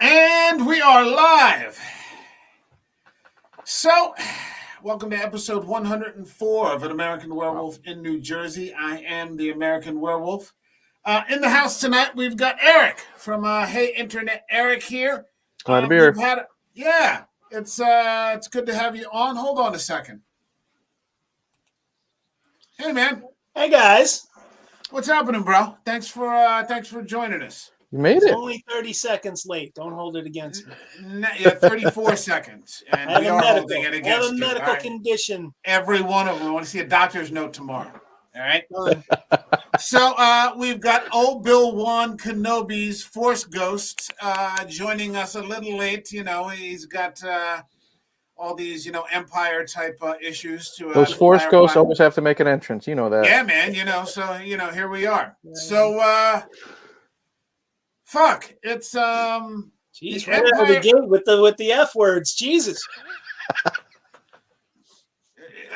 And we are live. So, welcome to episode 104 of An American Werewolf in New Jersey. I am the American Werewolf. In the house tonight, we've got Eric from Hey Internet. Eric here. Glad to be here. It's good to have you on. Hold on a second. Hey, man. Hey, guys. What's happening, bro? Thanks for joining us. You made It's it. only 30 seconds late. Don't hold it against me. Yeah, 34 seconds. And I we have are a medical, holding it I have against a you. medical All right? condition. Every one of them. I want to see a doctor's note tomorrow. All right. Done. So we've got old Bill-Wan Kenobi's Force Ghost joining us a little late. You know, he's got all these, Empire type issues to Those Force clarify. Ghosts always have to make an entrance. You know that. Yeah, man. So here we are. Yeah. So fuck. It's Jeez, The right out of the gate with the F words. Jesus.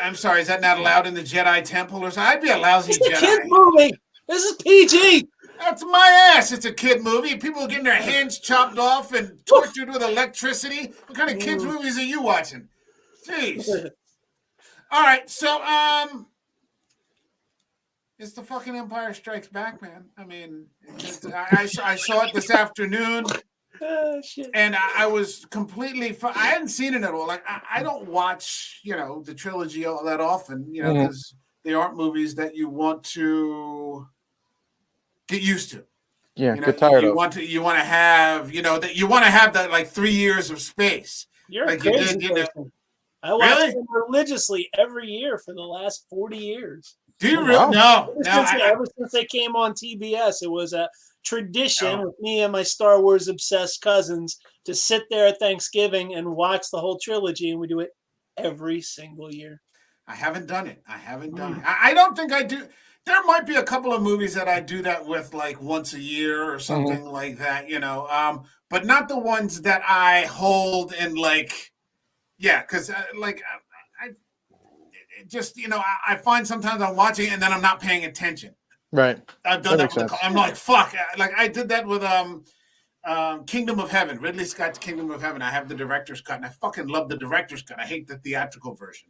I'm sorry. Is that not allowed in the Jedi Temple or something? I'd be a lousy It's a Jedi. kid movie. This is PG. That's my ass. It's a kid movie. People are getting their hands chopped off and tortured with electricity. What kind of kids movies are you watching? Jeez. All right, so it's the fucking Empire Strikes Back, man. I mean, I saw it this afternoon, Shit. and I was completely. I hadn't seen it at all. Like I don't watch, the trilogy all that often, because they aren't movies that you want to get used to. Yeah, get tired you of. want to have, that you want to have that like 3 years of space. You're Like a you crazy did, person. I watch Really? them religiously every year for the last 40 years. Do you Oh, really? wow. No. Ever since they came on TBS, it was a tradition Oh. with me and my Star Wars obsessed cousins to sit there at Thanksgiving and watch the whole trilogy, and we do it every single year. I haven't done it. I don't think I do. There might be a couple of movies that I do that with, like once a year or something like that, but not the ones that I hold in like, yeah, because I just, I find sometimes I'm watching and then I'm not paying attention. Right. I've done That that makes with sense. I'm like, fuck. Like I did that with Kingdom of Heaven, Ridley Scott's Kingdom of Heaven. I have the director's cut, and I fucking love the director's cut. I hate the theatrical version.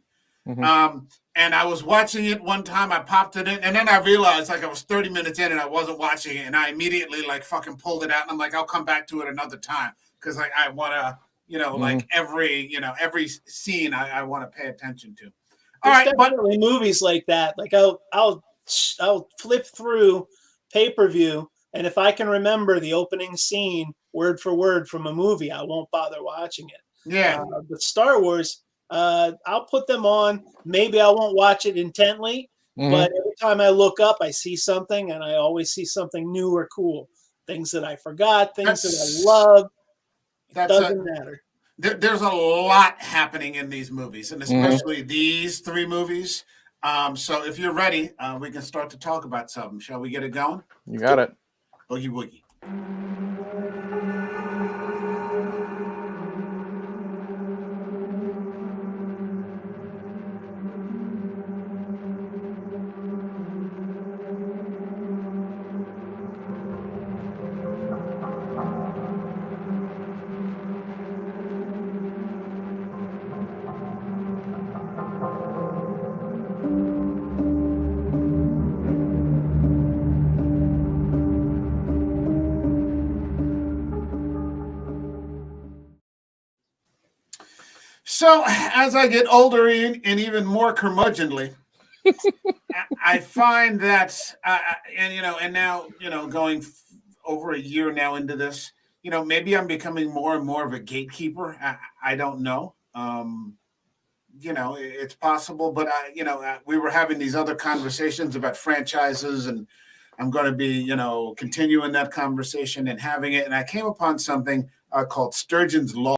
And I was watching it one time. I popped it in, and then I realized like I was 30 minutes in, and I wasn't watching it, and I immediately like fucking pulled it out, and I'm like, I'll come back to it another time because like I want to, like every scene I want to pay attention to. All There's right, but definitely movies like that. Like I'll flip through pay-per-view, and if I can remember the opening scene word for word from a movie, I won't bother watching it. yeah, But Star Wars, I'll put them on. Maybe I won't watch it intently, but every time I look up, I see something, and I always see something new or cool. Things that I forgot, things that I love. Doesn't matter. There's a lot happening in these movies, and especially these three movies. So if you're ready, we can start to talk about something. Shall we get it going? You got it. Boogie woogie. So as I get older and even more curmudgeonly, I find that, and now, going over a year now into this, maybe I'm becoming more and more of a gatekeeper. I don't know. It's possible, but we were having these other conversations about franchises, and I'm going to be, continuing that conversation and having it. And I came upon something called Sturgeon's Law,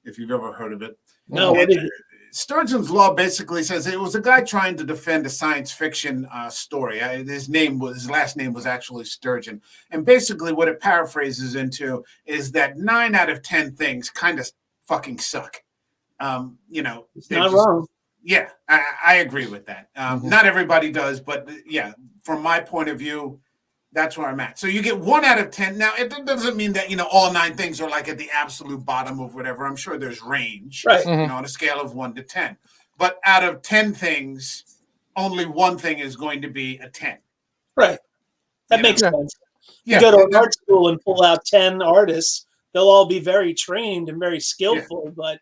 if you've ever heard of it. No, what is it? Sturgeon's Law basically says it was a guy trying to defend a science fiction story. His last name was actually Sturgeon. And basically what it paraphrases into is that 9 out of 10 things kind of fucking suck. It's not wrong. Yeah, I agree with that. Not everybody does, but yeah, from my point of view, That's where I'm at. So you get 1 out of 10. Now, it doesn't mean that, all 9 things are like at the absolute bottom of whatever. I'm sure there's range, right? On a scale of 1 to 10. But out of 10 things, only 1 thing is going to be a 10. Right. That makes sense. Yeah. You go to an art school and pull out 10 artists, they'll all be very trained and very skillful, but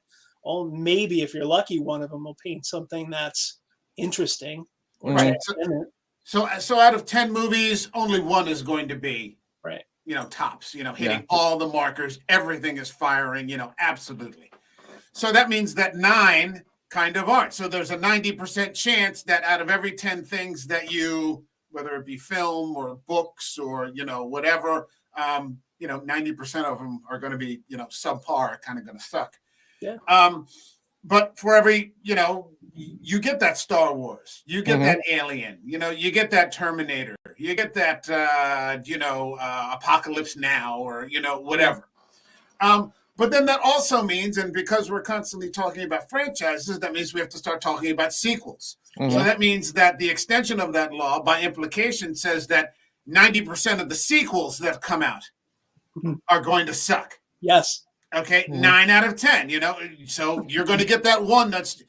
maybe if you're lucky, one of them will paint something that's interesting. Right. So out of 10 movies, only 1 is going to be, tops, hitting all the markers. Everything is firing, absolutely. So that means that 9 kind of aren't. So there's a 90% chance that out of every 10 things that you, whether it be film or books or, whatever, 90% of them are going to be, subpar, kind of going to suck. Yeah. But for every, you get that Star Wars, you get that Alien, you get that Terminator, you get that, Apocalypse Now or, whatever. But then that also means, and because we're constantly talking about franchises, that means we have to start talking about sequels. So that means that the extension of that law, by implication, says that 90% of the sequels that come out are going to suck. Yes. Okay, 9 out of 10, so you're going to get that one that's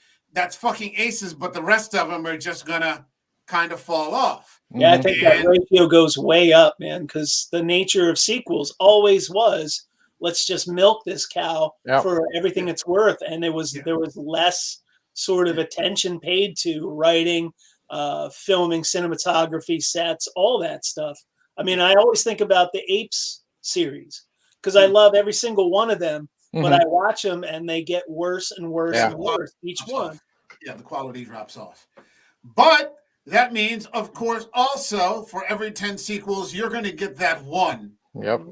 fucking aces, but the rest of them are just going to kind of fall off. Yeah, I think that ratio goes way up, man, because the nature of sequels always was, let's just milk this cow for everything it's worth. And there was less sort of attention paid to writing, filming, cinematography, sets, all that stuff. I mean, I always think about the Apes series, because I love every single one of them, but I watch them and they get worse and worse and worse, each one. Yeah, the quality drops off. But that means, of course, also for every 10 sequels, you're going to get that one. Yep.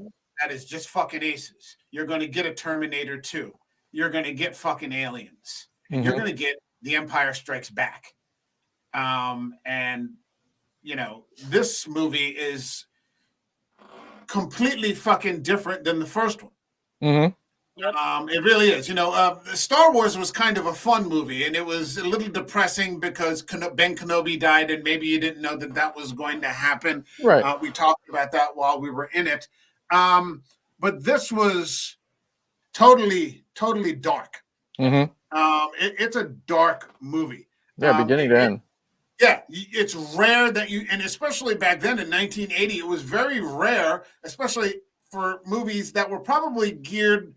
That is just fucking aces. You're going to get a Terminator 2. You're going to get fucking Aliens. You're going to get The Empire Strikes Back. And, this movie is completely fucking different than the first one. It really is. Star Wars was kind of a fun movie, and it was a little depressing because Ben Kenobi died, and maybe you didn't know that was going to happen. Right. We talked about that while we were in it. But this was totally dark. It's a dark movie. Yeah, beginning to end. Yeah, it's rare that and especially back then in 1980, it was very rare, especially for movies that were probably geared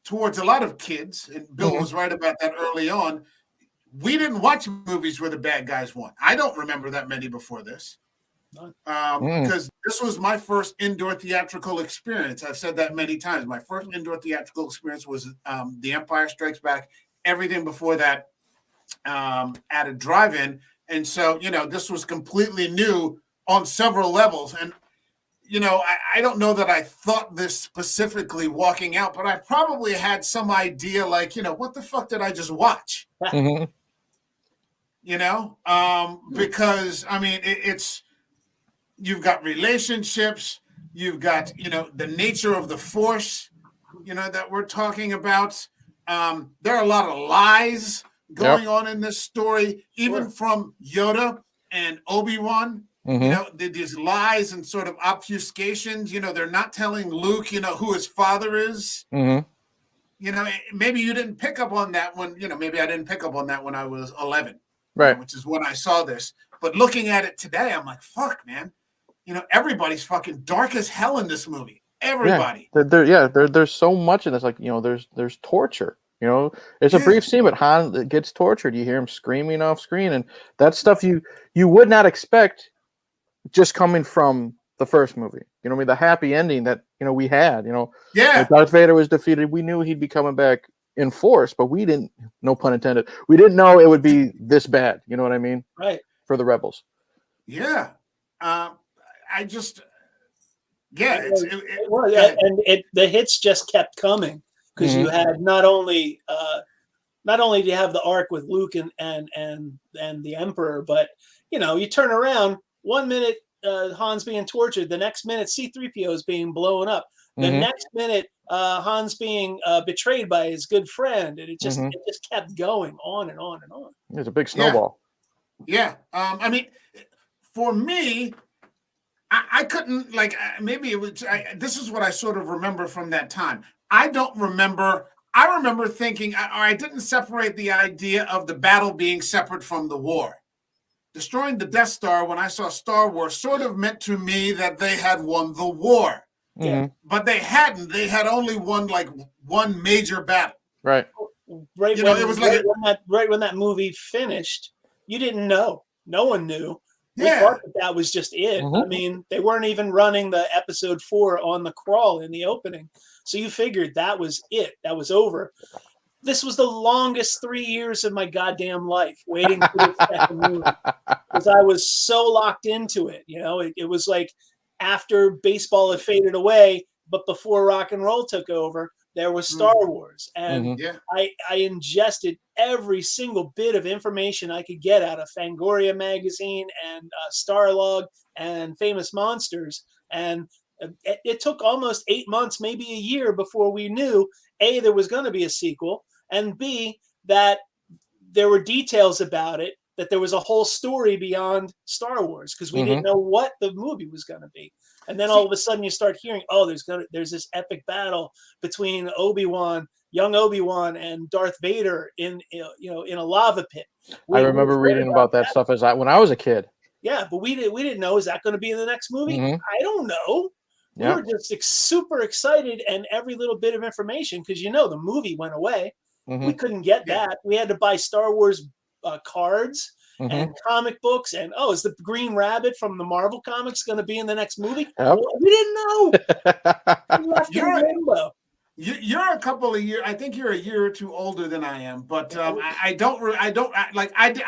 towards a lot of kids. And Bill was right about that early on. We didn't watch movies where the bad guys won. I don't remember that many before this. Because this was my first indoor theatrical experience. I've said that many times. My first indoor theatrical experience was The Empire Strikes Back. Everything before that at a drive-in. And so, this was completely new on several levels. And, I don't know that I thought this specifically walking out, but I probably had some idea like, what the fuck did I just watch? Because, I mean, it's, you've got relationships, you've got, the nature of the Force, that we're talking about. There are a lot of lies going on in this story, even from Yoda and Obi-Wan. These lies and sort of obfuscations. They're not telling Luke, who his father is. Maybe you didn't pick up on that when, maybe I didn't pick up on that when I was 11, right? Which is when I saw this. But looking at it today, I'm like, fuck, man. Everybody's fucking dark as hell in this movie. Everybody. There's so much in this. Like, there's torture. It's a brief scene, but Han gets tortured. You hear him screaming off screen, and that stuff you would not expect just coming from the first movie. The happy ending that we had. Like Darth Vader was defeated. We knew he'd be coming back in force, but we didn't. No pun intended. We didn't know it would be this bad. You know what I mean? Right. For the rebels. And the hits just kept coming. Because you had not only do you have the arc with Luke and the Emperor, but you turn around 1 minute Han's being tortured, the next minute C-3PO is being blown up, the next minute Han's being betrayed by his good friend, and it just kept going on and on and on. It's a big snowball. I mean, for me, I couldn't like maybe it was. This is what I sort of remember from that time. I don't remember. I remember thinking, or I didn't separate the idea of the battle being separate from the war. Destroying the Death Star when I saw Star Wars sort of meant to me that they had won the war, but they hadn't. They had only won like one major battle. Right. Right You when, know, it was like right when that movie finished, you didn't know. No one knew. We Yeah. thought that was just it. Mhm. I mean, they weren't even running the episode 4 on the crawl in the opening. So you figured that was it. That was over. This was the longest 3 years of my goddamn life waiting for this second movie because I was so locked into it. You know, it was like after baseball had faded away, but before rock and roll took over, there was Star Wars. And Mhm. yeah. I ingested every single bit of information I could get out of Fangoria magazine and Starlog and Famous Monsters. And it took almost 8 months, maybe a year before we knew A, there was going to be a sequel, and B, that there were details about it, that there was a whole story beyond Star Wars because we didn't know what the movie was going to be. And then all of a sudden you start hearing, oh, there's this epic battle between young Obi-Wan and Darth Vader in a lava pit. I remember reading about that stuff when I was a kid. Yeah, but we didn't know, is that going to be in the next movie? I don't know. We were just super excited, and every little bit of information, because the movie went away. We couldn't get that. We had to buy Star Wars cards and comic books. And is the Green Rabbit from the Marvel comics going to be in the next movie? Yep. Well, we didn't know. We left in limbo. You're a couple of years. I think you're a year or two older than I am, but I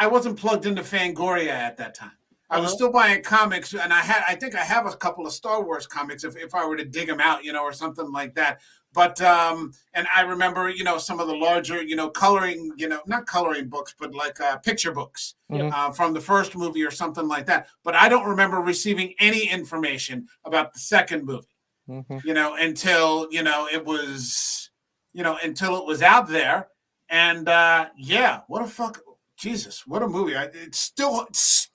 wasn't plugged into Fangoria at that time. I was still buying comics, and I think I have a couple of Star Wars comics if I were to dig them out, or something like that. But and I remember, some of the larger, coloring, not coloring books, but like picture books from the first movie or something like that. But I don't remember receiving any information about the second movie, until until it was out there. And what a fuck, Jesus, what a movie! It still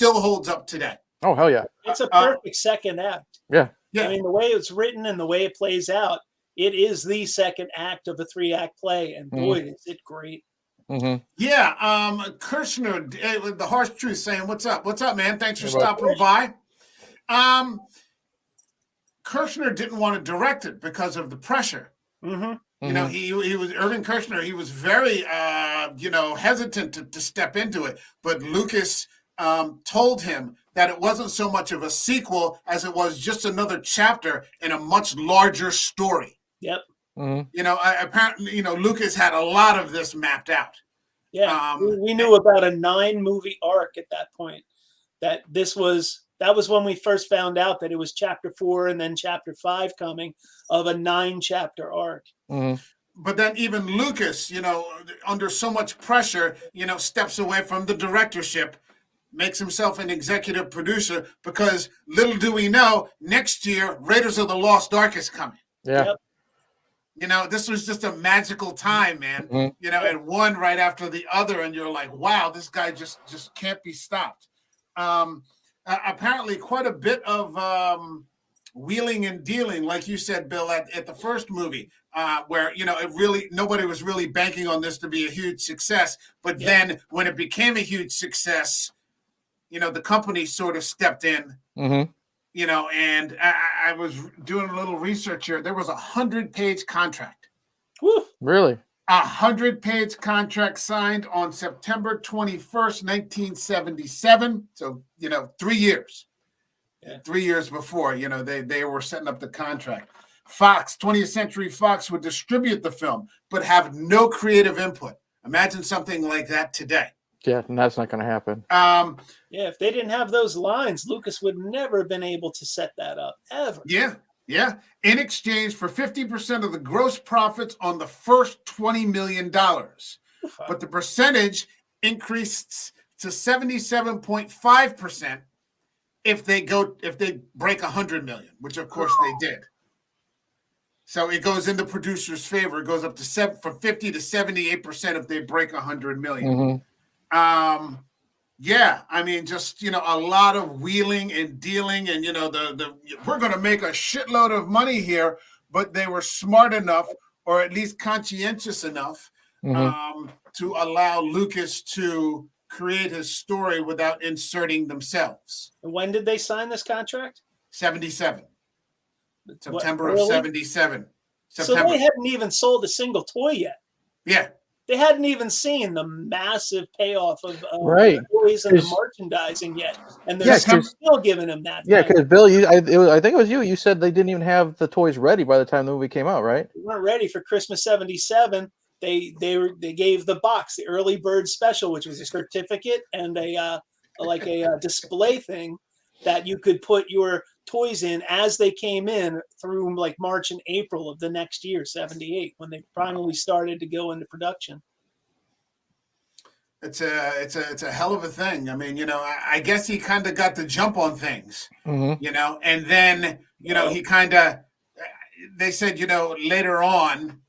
holds up today. Oh hell yeah! It's a perfect second act. Yeah. I mean, the way it's written and the way it plays out, it is the second act of a 3-act play, and boy, is it great. Yeah, Kirshner, the Harsh Truth, saying, "What's up? What's up, man? Thanks for stopping by." Kirshner didn't want to direct it because of the pressure. He was Irving Kirshner. He was very, hesitant to step into it. But Lucas told him that it wasn't so much of a sequel as it was just another chapter in a much larger story. Yep. Apparently, Lucas had a lot of this mapped out. Yeah, we knew about a 9-movie arc at that point. That was when we first found out that it was chapter 4 and then chapter 5 coming of a 9-chapter arc. But then even Lucas, under so much pressure, steps away from the directorship, makes himself an executive producer, because little do we know, next year Raiders of the Lost Ark is coming. Yeah. Yep. This was just a magical time, man. And one right after the other, and you're like, wow, this guy just can't be stopped. Apparently quite a bit of wheeling and dealing, like you said, Bill, at the first movie, where nobody was really banking on this to be a huge success. But then when it became a huge success, the company sort of stepped in. And I was doing a little research here. There was a 100-page contract. Woo. Really? 100-page contract signed on September 21st, 1977. So, 3 years. Yeah. 3 years before, they were setting up the contract. Fox, 20th Century Fox, would distribute the film, but have no creative input. Imagine something like that today. Yeah, and that's not going to happen. If they didn't have those lines, Lucas would never have been able to set that up, ever. Yeah. In exchange for 50% of the gross profits on the first $20 million. But the percentage increased to 77.5% if they break 100 million, which of course they did. So it goes in the producer's favor. It goes up to from 50 to 78% if they break 100 million. Yeah, I mean, just a lot of wheeling and dealing, and the we're going to make a shitload of money here, but they were smart enough, or at least conscientious enough, Hmm. to allow Lucas to create his story without inserting themselves. And when did they sign this contract? 77, What, September of early? 77, So September. they hadn't even sold a single toy yet. Yeah, They hadn't even seen the massive payoff of Right. the toys and the 'Cause- merchandising yet, and they're Yeah, still 'cause- giving them that. Yeah, thing. because Bill, I think it was you. You said they didn't even have the toys ready by the time the movie came out, right? They weren't ready for Christmas '77. They gave the box, the early bird special, which was a certificate and a display thing that you could put your toys in as they came in through like March and April of the next year, '78, when they finally started to go into production. it's a hell of a thing. I mean, I guess he kind of got the jump on things. Mm-hmm. And then, he kind of, they said, later on,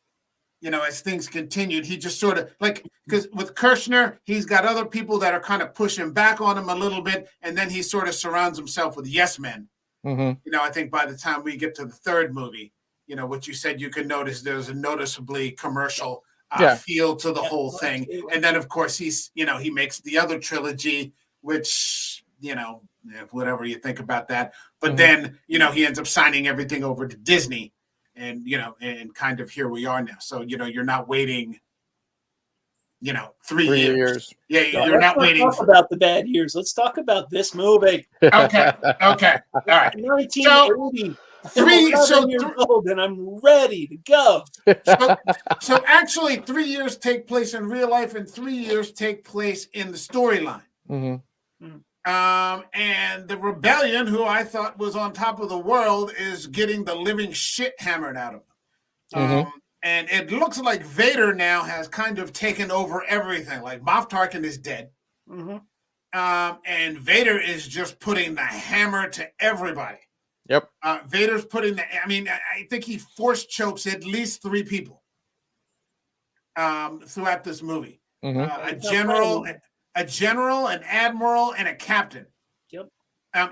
as things continued, he just sort of because with Kirshner, he's got other people that are kind of pushing back on him a little bit. And then he sort of surrounds himself with yes men. Mm-hmm. I think by the time we get to the third movie, what you said, you can notice there's a noticeably commercial feel to the whole thing. And then, of course, he's, he makes the other trilogy, which, whatever you think about that. But then, he ends up signing everything over to Disney. And, and kind of here we are now. So, you're not waiting, 3 years. Yeah, you're not waiting. Let's talk about the bad years. Let's talk about this movie. Okay. All right. 1980. So, years old, and I'm ready to go. So actually, 3 years take place in real life, and 3 years take place in the storyline. Mm-hmm. And the rebellion, who I thought was on top of the world, is getting the living shit hammered out of them. And it looks like Vader now has kind of taken over everything. Like Moff Tarkin is dead. And Vader is just putting the hammer to everybody. Yep. Vader's putting I think he force chokes at least 3 people throughout this movie. A general, an admiral, and a captain. Yep.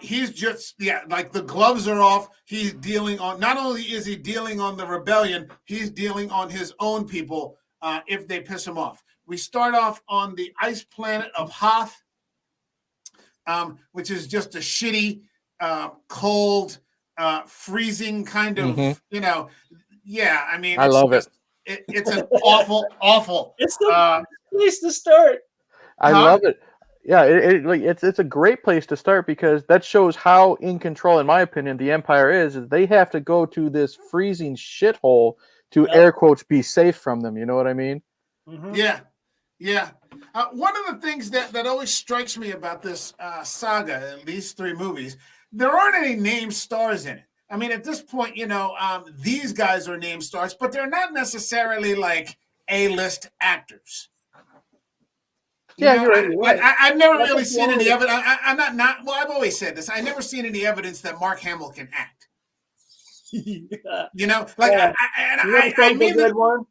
He's just, like the gloves are off. He's dealing on, not only is he dealing on the rebellion, he's dealing on his own people if they piss him off. We start off on the ice planet of Hoth, which is just a shitty, cold, freezing kind of, I mean, I love it. It's an awful. It's the place to start. I love it. Yeah, it's a great place to start because that shows how in control, in my opinion, the Empire is they have to go to this freezing shithole to air quotes be safe from them. You know what I mean? Yeah. One of the things that always strikes me about this saga, at least 3 movies, there aren't any named stars in it. I mean, at this point, these guys are named stars, but they're not necessarily like A-list actors. You're right. I've never really seen any evidence. I'm not. Well, I've always said this. I've never seen any evidence that Mark Hamill can act. I mean, the red one?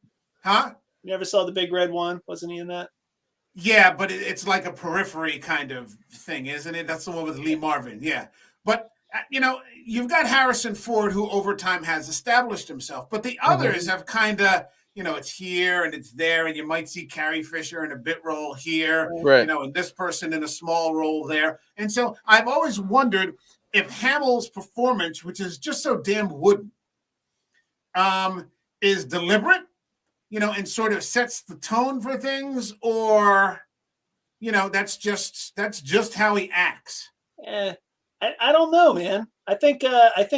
Huh? You never saw the big red one? Wasn't he in that? Yeah, but it's like a periphery kind of thing, isn't it? That's the one with Lee Marvin. Yeah, but you've got Harrison Ford, who over time has established himself, but the others have kind of. It's here and it's there, and you might see Carrie Fisher in a bit role here, right. And this person in a small role there. And so I've always wondered if Hamill's performance, which is just so damn wooden, is deliberate, and sort of sets the tone for things, or, that's just how he acts. I don't know, man. I think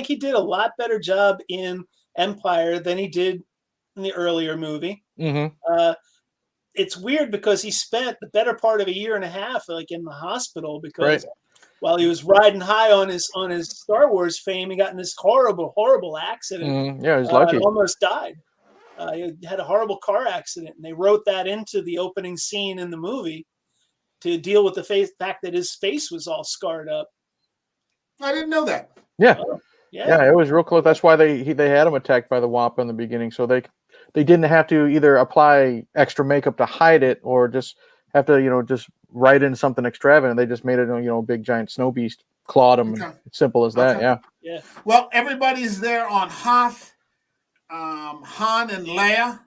he did a lot better job in Empire than he did in the earlier movie. It's weird because he spent the better part of a year and a half like in the hospital because while he was riding high on his Star Wars fame, he got in this horrible accident. Yeah, he was lucky. Almost died. He had a horrible car accident, and they wrote that into the opening scene in the movie to deal with the fact that his face was all scarred up. I didn't know that. Yeah, it was real close. That's why they had him attacked by the Wampa in the beginning, so they didn't have to either apply extra makeup to hide it or just have to just write in something extravagant. They just made it, a big giant snow beast clawed him. Okay. Simple as that. Okay. Yeah. Yeah. Well, everybody's there on Hoth. Han and Leia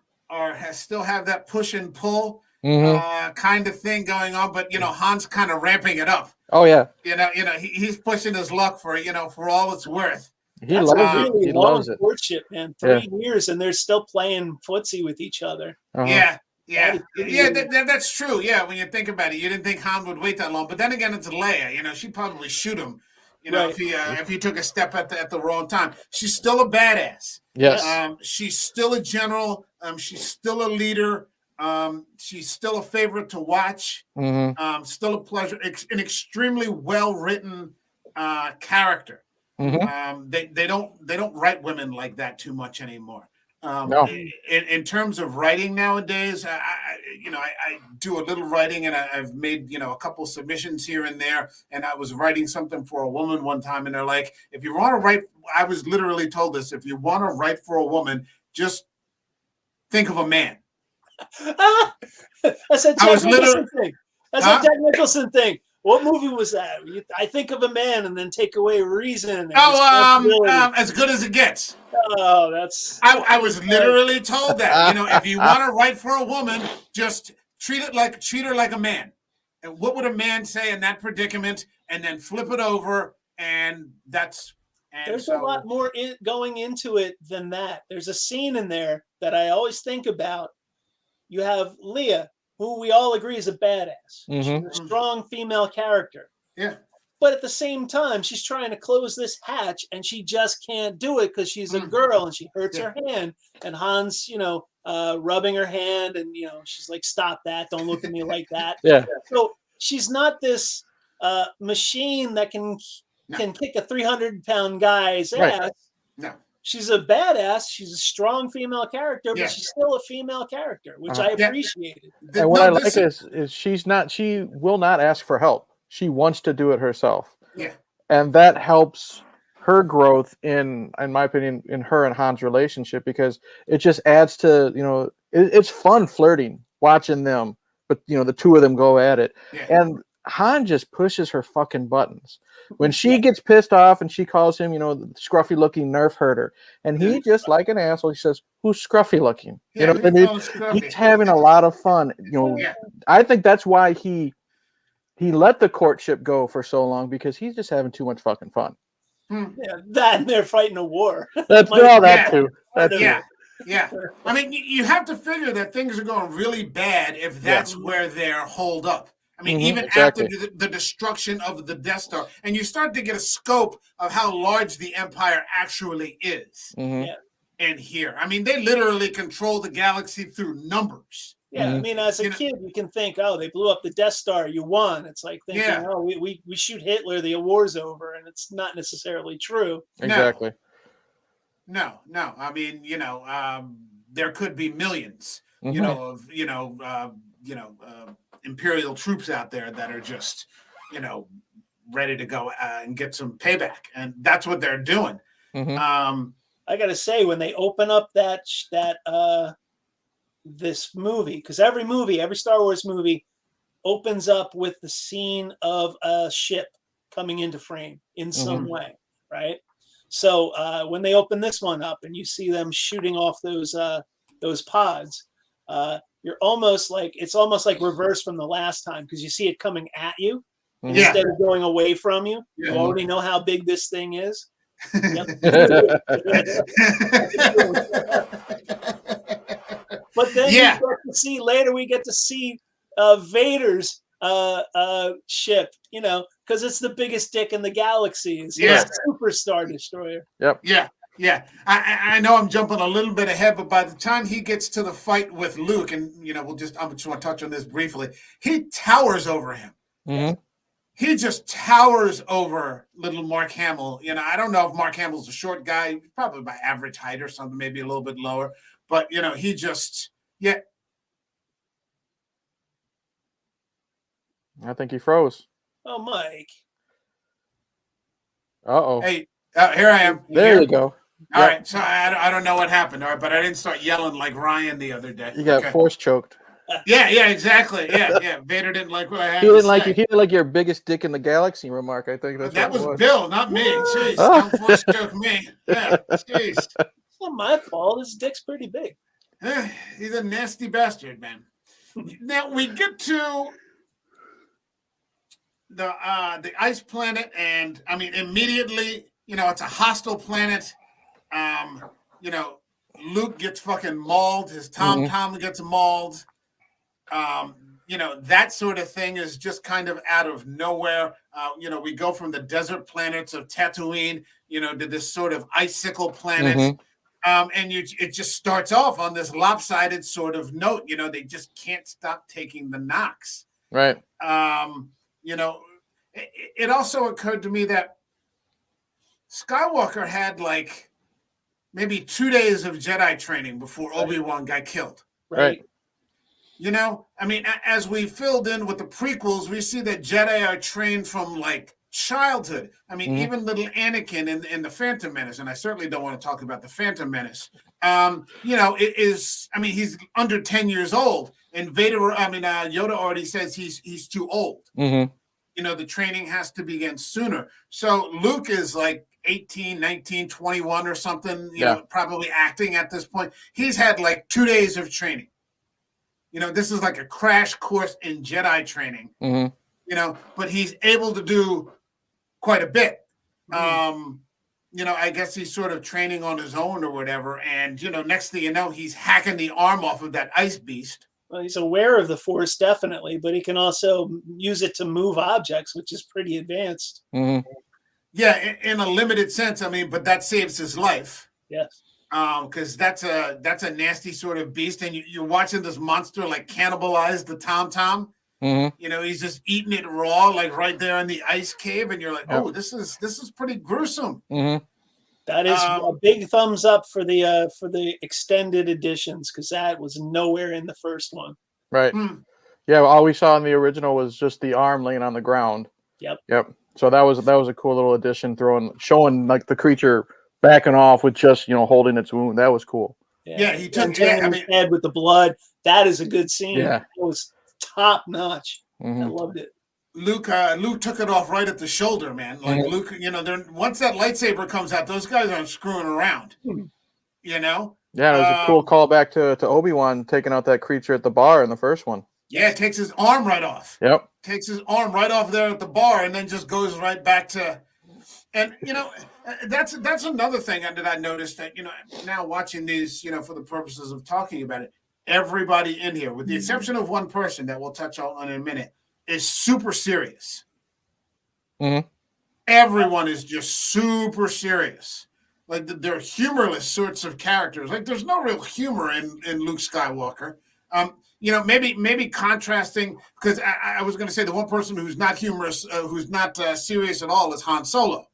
still have that push and pull kind of thing going on, but Han's kind of ramping it up. Oh yeah. He's pushing his luck for all it's worth. He That's loves a it. really He long loves it. courtship, man. 3 years, and they're still playing footsie with each other. Uh-huh. Yeah. That's true. Yeah, when you think about it, you didn't think Han would wait that long, but then again, it's Leia. She'd probably shoot him. Right. If he took a step at the wrong time. She's still a badass. Yes. She's still a general. She's still a leader. She's still a favorite to watch. Still a pleasure. An extremely well written character. They don't write women like that too much anymore. No. In terms of writing nowadays, I do a little writing, and I've made a couple submissions here and there. And I was writing something for a woman one time, and they're like, "If you want to write," I was literally told this: "If you want to write for a woman, just think of a man." That's a Jack Nicholson thing. That's a Jack Nicholson thing. What movie was that? I think of a man and then take away reason. As Good as It Gets. Oh, that's. I was literally told that. If you want to write for a woman, just treat her like a man. And what would a man say in that predicament? And then flip it over, and that's. There's a lot more going into it than that. There's a scene in there that I always think about. You have Leia, who we all agree is a badass. She's a strong female character. Yeah. But at the same time, she's trying to close this hatch, and she just can't do it because she's a girl, and she hurts her hand. And Han's, rubbing her hand, and she's like, "Stop that! Don't look at me like that." Yeah. So she's not this machine that can kick a 300-pound guy's ass. No. She's a badass. She's a strong female character, but she's still a female character, which I appreciated. And what I like is she will not ask for help. She wants to do it herself. Yeah. And that helps her growth in my opinion, in her and Han's relationship, because it just adds to, it's fun flirting, watching them, but the two of them go at it. Yeah. And Han just pushes her fucking buttons. When she gets pissed off and she calls him, the scruffy looking nerf herder, and he just like an asshole, he says, "Who's scruffy looking?" You know what I mean? He's having a lot of fun. I think that's why he let the courtship go for so long, because he's just having too much fucking fun. Yeah, that and they're fighting a war. That's that too. Yeah. I mean, you have to figure that things are going really bad if that's where they're holed up. I mean, even after the destruction of the Death Star, and you start to get a scope of how large the Empire actually is. And here, I mean, they literally control the galaxy through numbers. Yeah, I mean, as a kid, you can think, "Oh, they blew up the Death Star, you won." It's like thinking, "Oh, we shoot Hitler, the war's over," and it's not necessarily true. Exactly. No. I mean, there could be millions, of Imperial troops out there that are just, ready to go and get some payback, and that's what they're doing. I gotta say, when they open up this movie, because every Star Wars movie opens up with the scene of a ship coming into frame in some way, right? So when they open this one up and you see them shooting off those pods, it's almost like reverse from the last time, because you see it coming at you instead of going away from you. You already know how big this thing is. But then we get to see Vader's ship, because it's the biggest dick in the galaxy. It's a Super Star Destroyer. Yeah. I know I'm jumping a little bit ahead, but by the time he gets to the fight with Luke, and I just want to touch on this briefly, he towers over him. He just towers over little Mark Hamill. I don't know if Mark Hamill's a short guy, probably by average height or something, maybe a little bit lower, but he just I think he froze. Oh, Mike. Uh-oh. Hey, here I am. There you go. All right, so I don't know what happened, all right, but I didn't start yelling like Ryan the other day. You got force choked. Yeah, exactly. Yeah. Vader didn't like what I had He to didn't like you. say. He didn't like your biggest dick in the galaxy remark. I think that's That what it was was. Bill, not me. Jeez, Oh. don't voice joke me. Yeah, jeez. It's not my fault. His dick's pretty big. He's a nasty bastard, man. Now we get to the ice planet, and I mean immediately, it's a hostile planet. You know, Luke gets fucking mauled. His Tom gets mauled. That sort of thing is just kind of out of nowhere. We go from the desert planets of Tatooine, to this sort of icicle planet. It just starts off on this lopsided sort of note. They just can't stop taking the knocks. Right. It also occurred to me that Skywalker had like maybe 2 days of Jedi training before Obi-Wan got killed. Right. I mean, as we filled in with the prequels, we see that Jedi are trained from like childhood. I mean, even little Anakin in the Phantom Menace, and I certainly don't want to talk about the Phantom Menace. He's under 10 years old, and Yoda already says he's too old. The training has to begin sooner. So Luke is like 18, 19, 21 or something, probably acting at this point. He's had like 2 days of training. This is like a crash course in Jedi training, but he's able to do quite a bit. I guess he's sort of training on his own or whatever. And, next thing you know, he's hacking the arm off of that ice beast. Well, he's aware of the Force, definitely, but he can also use it to move objects, which is pretty advanced. Yeah, in a limited sense. I mean, but that saves his life. Yes. Because that's a nasty sort of beast, and you're watching this monster like cannibalize the Tom. He's just eating it raw, like right there in the ice cave, and you're like, oh, this is pretty gruesome. That is a big thumbs up for the extended editions, because that was nowhere in the first one. Right. Yeah. All we saw in the original was just the arm laying on the ground. Yep. So that was a cool little addition, showing like the creature backing off with just holding its wound. That was cool. Yeah, he took his head with the blood. That is a good scene. Yeah. It was top notch. I loved it. Luke took it off right at the shoulder, man. Like Luke, once that lightsaber comes out, those guys aren't screwing around. Yeah, it was a cool callback to Obi-Wan taking out that creature at the bar in the first one. Yeah, it takes his arm right off. Yep. Takes his arm right off there at the bar, and then just goes right back to. And that's another thing that I noticed, that now watching these, for the purposes of talking about it, everybody in here, with the exception of one person that we'll touch on in a minute, is super serious. Everyone is just super serious. Like they're humorless sorts of characters. Like there's no real humor in Luke Skywalker. Maybe contrasting, because I was going to say the one person who's not humorous, who's not serious at all, is Han Solo.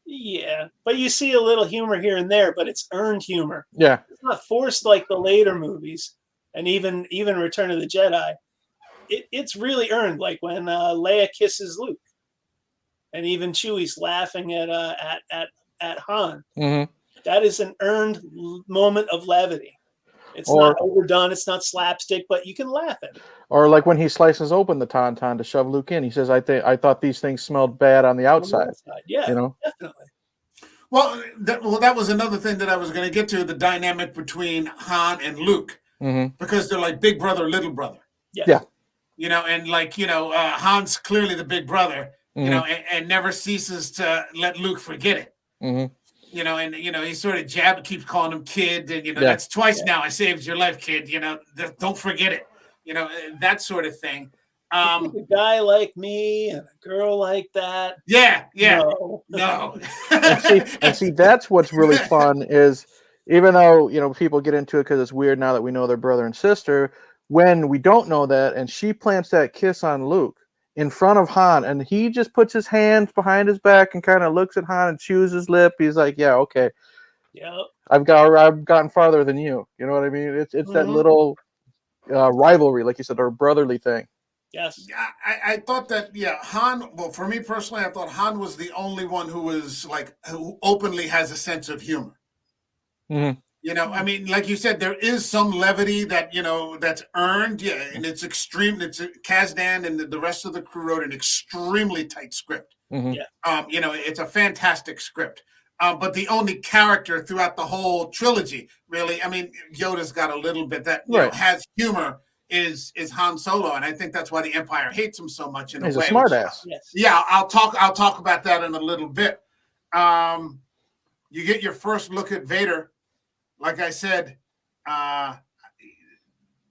Yeah, but you see a little humor here and there, but it's earned humor. Yeah, it's not forced like the later movies, and even Return of the Jedi. It's really earned, like when Leia kisses Luke, and even Chewie's laughing at Han. That is an earned moment of levity. It's not overdone. It's not slapstick, but you can laugh at it. Or like when he slices open the tauntaun to shove Luke in, he says, I thought these things smelled bad on the outside. Yeah, definitely. Well, that was another thing that I was going to get to, the dynamic between Han and Luke, because they're like big brother, little brother. Yeah. Han's clearly the big brother, and never ceases to let Luke forget it. He sort of keeps calling him kid, and that's twice now. I saved your life, kid. Don't forget it. That sort of thing. A guy like me and a girl like that. Yeah. No. and see, that's what's really fun is, even though people get into it because it's weird now that we know they're brother and sister, when we don't know that, and she plants that kiss on Luke in front of Han, and he just puts his hands behind his back and kind of looks at Han and chews his lip. He's like, yeah, okay. Yeah. I've gotten farther than you. You know what I mean? It's that little rivalry, like you said, or brotherly thing. Yes. I thought that, Han, well, for me personally, I thought Han was the only one who openly has a sense of humor. You know, I mean, like you said, there is some levity that, you know, that's earned. Yeah, and it's extreme. It's Kazdan and the rest of the crew wrote an extremely tight script. Mhm. You know, it's a fantastic script. But the only character throughout the whole trilogy, really, I mean, Yoda's got a little bit that you know, Right. has humor is Han Solo, and I think that's why the Empire hates him so much in He's a a way. smartass. Yes. Yeah, I'll talk about that in a little bit. You get your first look at Vader. Like I said,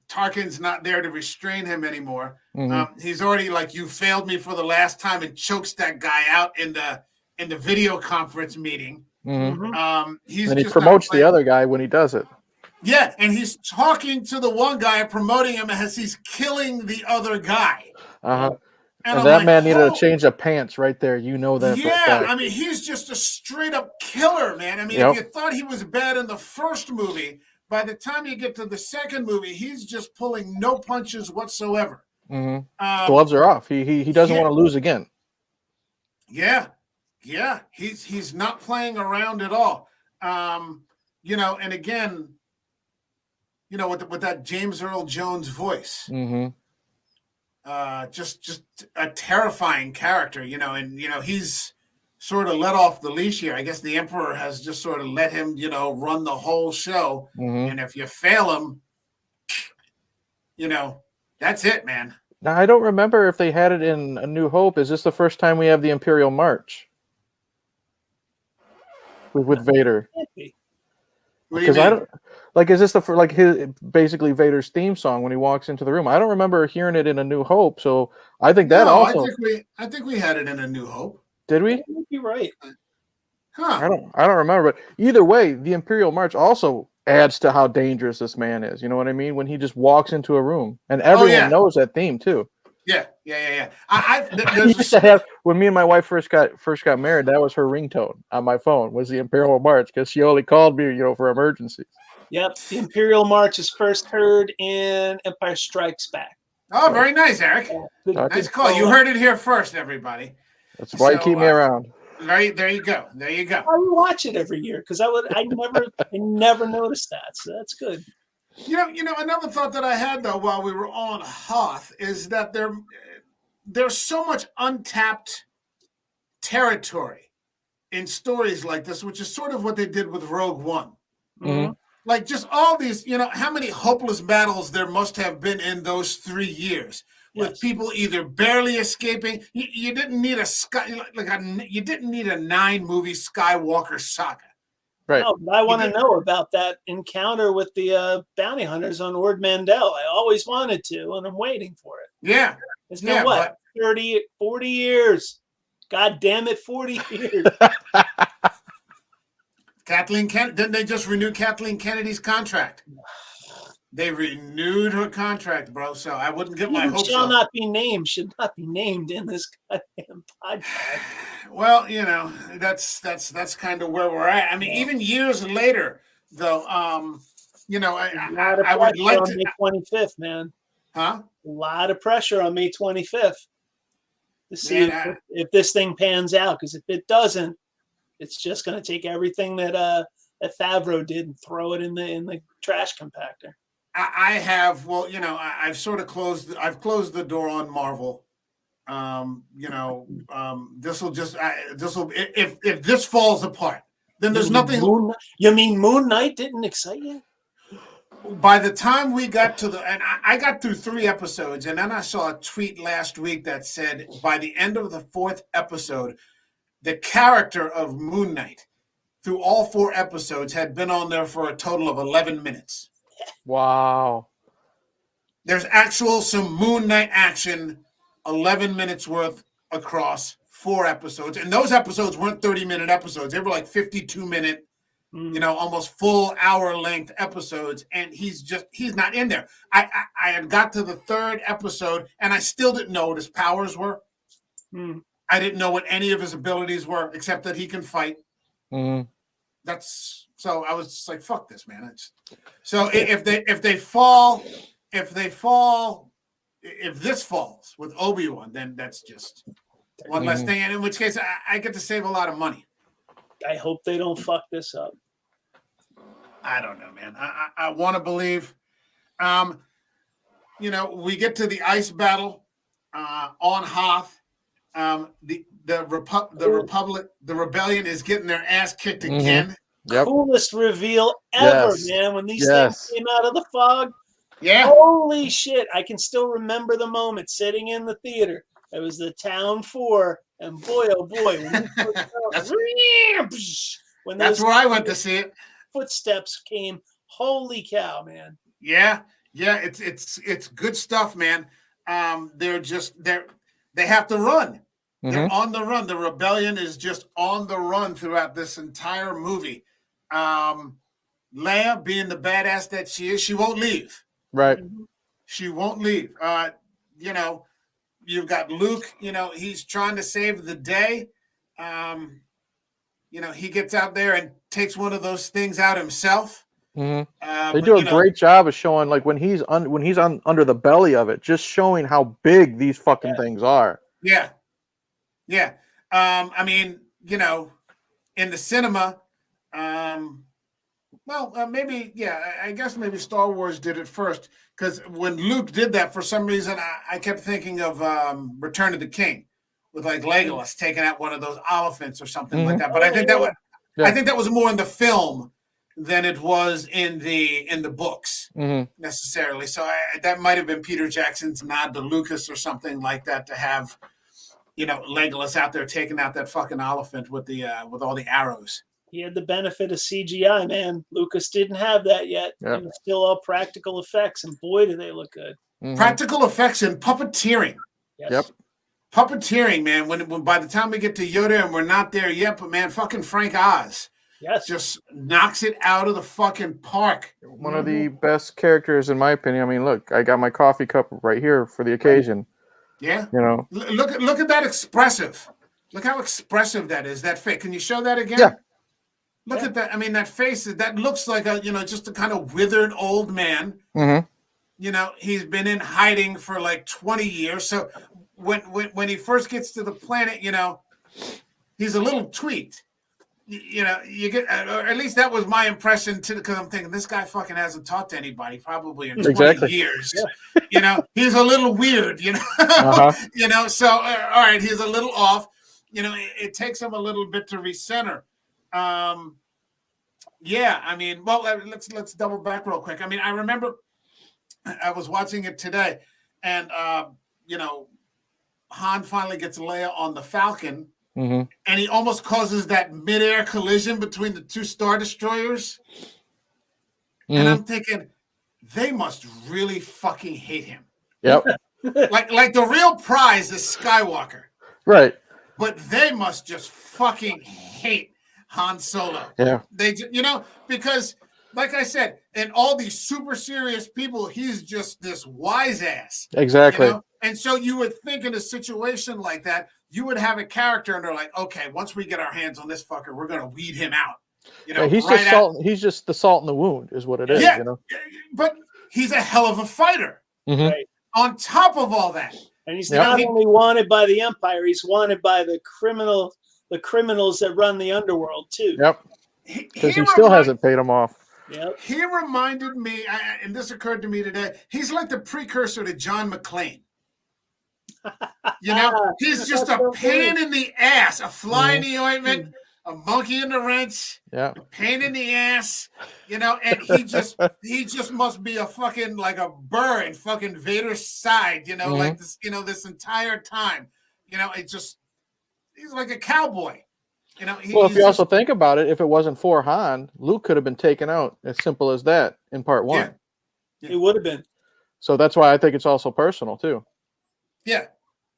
Tarkin's not there to restrain him anymore. Mhm. He's already like, you failed me for the last time, and chokes that guy out in the video conference meeting. Mhm. He's And he just not promotes the playing. other guy when he does it. Yeah, and he's talking to the one guy, promoting him as he's killing the other guy. Uh-huh. And And I'm that like, man needed a "Oh." change of pants right there. You know that for a Yeah, fact. I mean, he's just a straight up killer, man. I mean, Yep. if you thought he was bad in the first movie, by the time you get to the second movie, he's just pulling no punches whatsoever. Mhm. Gloves are off. He doesn't yeah. want to lose again. Yeah, he's not playing around at all. You know, and again, you know, with that James Earl Jones voice. Mhm. Just a terrifying character, you know, and you know, he's sort of let off the leash here. I guess the Emperor has just sort of let him, you know, run the whole show. Mhm. And if you fail him, you know, that's it, man. Now I don't remember if they had it in A New Hope. Is this the first time we have the Imperial March with Vader? Can't be. What do you Because I mean? don't like. Is this the like his basically Vader's theme song when he walks into the room? I don't remember hearing it in A New Hope. So I think that No, also I think we had it in A New Hope. did we? You're right. Huh. I don't remember. But either way, the Imperial March also adds to how dangerous this man is. You know what I mean? When he just walks into a room, and everyone yeah. knows that theme too. Yeah. I There's used to have when me and my wife first got married. That was her ringtone on my phone. Was the Imperial March because she only called me, you know, for emergencies. Yep. The Imperial March is first heard in Empire Strikes Back. Oh, very nice, Eric. Good- Okay. Nice call. You heard it here first, everybody. That's why you So, keep me around. Right there you go. There you go. I rewatch it every year because I never noticed that. So that's good. You know, another thought that I had though while we were on Hoth is that there's so much untapped territory in stories like this, which is sort of what they did with Rogue One. Mhm. Like just all these, you know, how many hopeless battles there must have been in those 3 years with Yes. people either barely escaping. You didn't need you didn't need a 9-movie Skywalker saga. Right. No, but I want to did- know about that encounter with the bounty hunters on Ord Mandel. I always wanted to, and I'm waiting for it. Yeah. It's been Yeah, what, 30, 40 years? God damn it, 40 years. Kathleen Kennedy, didn't they just renew Kathleen Kennedy's contract? They renewed her contract, bro. So I wouldn't get my Who hopes shall up. not be named should not be named in this goddamn podcast. Well, you know, that's kind of where we're at. I mean, even years later, though, you know, A lot of I would pressure like on to, May 25th, man. huh? A lot of pressure on May 25th to see Man, if this thing pans out. Because if it doesn't, it's just going to take everything that Favreau did and throw it in the trash compactor. I have, well, you know, I've sort of I've closed the door on Marvel. You know, this will if this falls apart, then there's nothing. You mean Moon Knight didn't excite you? By the time we got to and I got through 3 episodes, and then I saw a tweet last week that said by the end of the 4th episode, the character of Moon Knight through all 4 episodes had been on there for a total of 11 minutes. Wow. There's some Moon Knight action, 11 minutes worth across 4 episodes. And those episodes weren't 30-minute episodes. They were like 52-minute, you know, almost full hour length episodes. And he's not in there. I had got to the 3rd episode and I still didn't know what his powers were. I didn't know what any of his abilities were, except that he can fight. Mhm. So I was just like, fuck this, man. So if this falls with Obi-Wan, then that's just one less thing. And in which case I get to save a lot of money. I hope they don't fuck this up. I don't know, man. I want to believe. You know, we get to the ice battle on Hoth. The rebellion is getting their ass kicked again. Yep. Coolest reveal ever, Yes. man. When these Yes. things came out of the fog. Yeah. Holy shit. I can still remember the moment sitting in the theater. It was the Town 4. And boy, oh boy. When That's those where I went to see it. footsteps came. Holy cow, man. Yeah. It's good stuff, man. They have to run. They're on the run. The rebellion is just on the run throughout this entire movie. Leia, being the badass that she is, she won't leave. Right. She won't leave. You know, you've got Luke, you know, he's trying to save the day. You know, he gets out there and takes one of those things out himself. They do a great job of showing, like, when he's on under the belly of it, just showing how big these fucking things are. Yeah. I mean, you know, in the cinema, maybe, I guess maybe Star Wars did it first, because when Luke did that, for some reason, I kept thinking of Return of the King, with like Legolas taking out one of those elephants or something like that. But I think that was more in the film than it was in the books necessarily. So that might have been Peter Jackson's nod to Lucas or something like that, to have, you know, Legolas out there taking out that fucking elephant with all the arrows. He had the benefit of CGI, man. Lucas didn't have that yet. Yep. It was still all practical effects, and boy, do they look good. Practical effects and puppeteering. Yes. Yep. Puppeteering, man. When by the time we get to Yoda, and we're not there yet, but man, fucking Frank Oz. Yes. Just knocks it out of the fucking park. One of the best characters, in my opinion. I mean, look, I got my coffee cup right here for the occasion. Yeah. You know. Look at that expressive. Look how expressive that is. That face. Can you show that again? Yeah. Look at that. I mean, that face, that looks like just a kind of withered old man. You know, he's been in hiding for like 20 years. So when he first gets to the planet, you know, he's a little tweaked. You know, you get, or at least that was my impression too, because I'm thinking this guy fucking hasn't talked to anybody probably in 20 years. Yeah. You know, he's a little weird, you know. You know, so all right, he's a little off. You know, it takes him a little bit to recenter. Yeah, I mean, well, let's double back real quick. I mean, I remember I was watching it today, and you know, Han finally gets Leia on the Falcon, and he almost causes that midair collision between the two Star Destroyers. And I'm thinking, they must really fucking hate him. Yep. like the real prize is Skywalker. Right. But they must just fucking hate Han Solo. Yeah. They, you know, because like I said, and all these super serious people, he's just this wise ass. Exactly. You know? And so you would think in a situation like that, you would have a character and they're like, okay, once we get our hands on this fucker, we're going to weed him out. You know, yeah, he's just salt. He's just the salt in the wound, is what it is. Yeah, you know? But he's a hell of a fighter. Right. On top of all that, and he's not only wanted by the Empire; he's wanted by the criminals that run the underworld too. Yep. Because he still hasn't paid them off. Yep. He reminded me, and this occurred to me today. He's like the precursor to John McClane. You know, he's just a pain in the ass, a fly in the ointment, a monkey in the wrench, a pain in the ass, you know, and he just must be a fucking like a burr in fucking Vader's side, you know, like this, you know, this entire time, you know, he's like a cowboy, you know. Well, if you also think about it, if it wasn't for Han, Luke could have been taken out, as simple as that, in part one. Yeah. He would have been. So that's why I think it's also personal too. Yeah.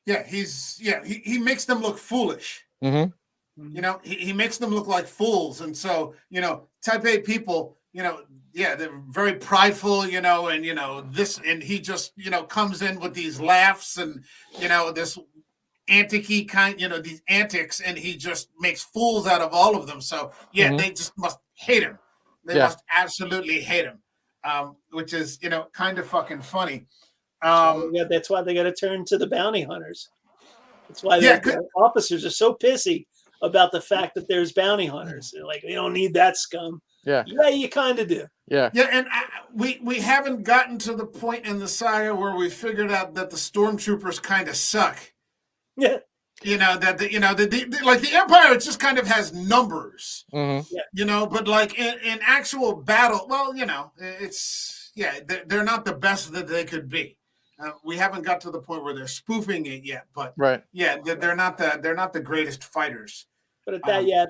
He makes them look foolish. You know, he makes them look like fools. And so, you know, type A people, you know, they're very prideful, you know, and, you know, this, and he just, you know, comes in with these laughs and, you know, this antic-y kind, you know, these antics, and he just makes fools out of all of them. So, they just must hate him. They must absolutely hate him, which is, you know, kind of fucking funny. That's why they got to turn to the bounty hunters. That's why the officers are so pissy about the fact that there's bounty hunters. They're like, we don't need that scum. Yeah. Yeah, you kind of do. Yeah. Yeah, and we haven't gotten to the point in the saga where we figured out that the stormtroopers kind of suck. Yeah. You know that like the Empire, it just kind of has numbers. Mm-hmm. You know, but like in actual battle, well, you know, they're not the best that they could be. We haven't got to the point where they're spoofing it yet, but Right. yeah, they're not the greatest fighters. But at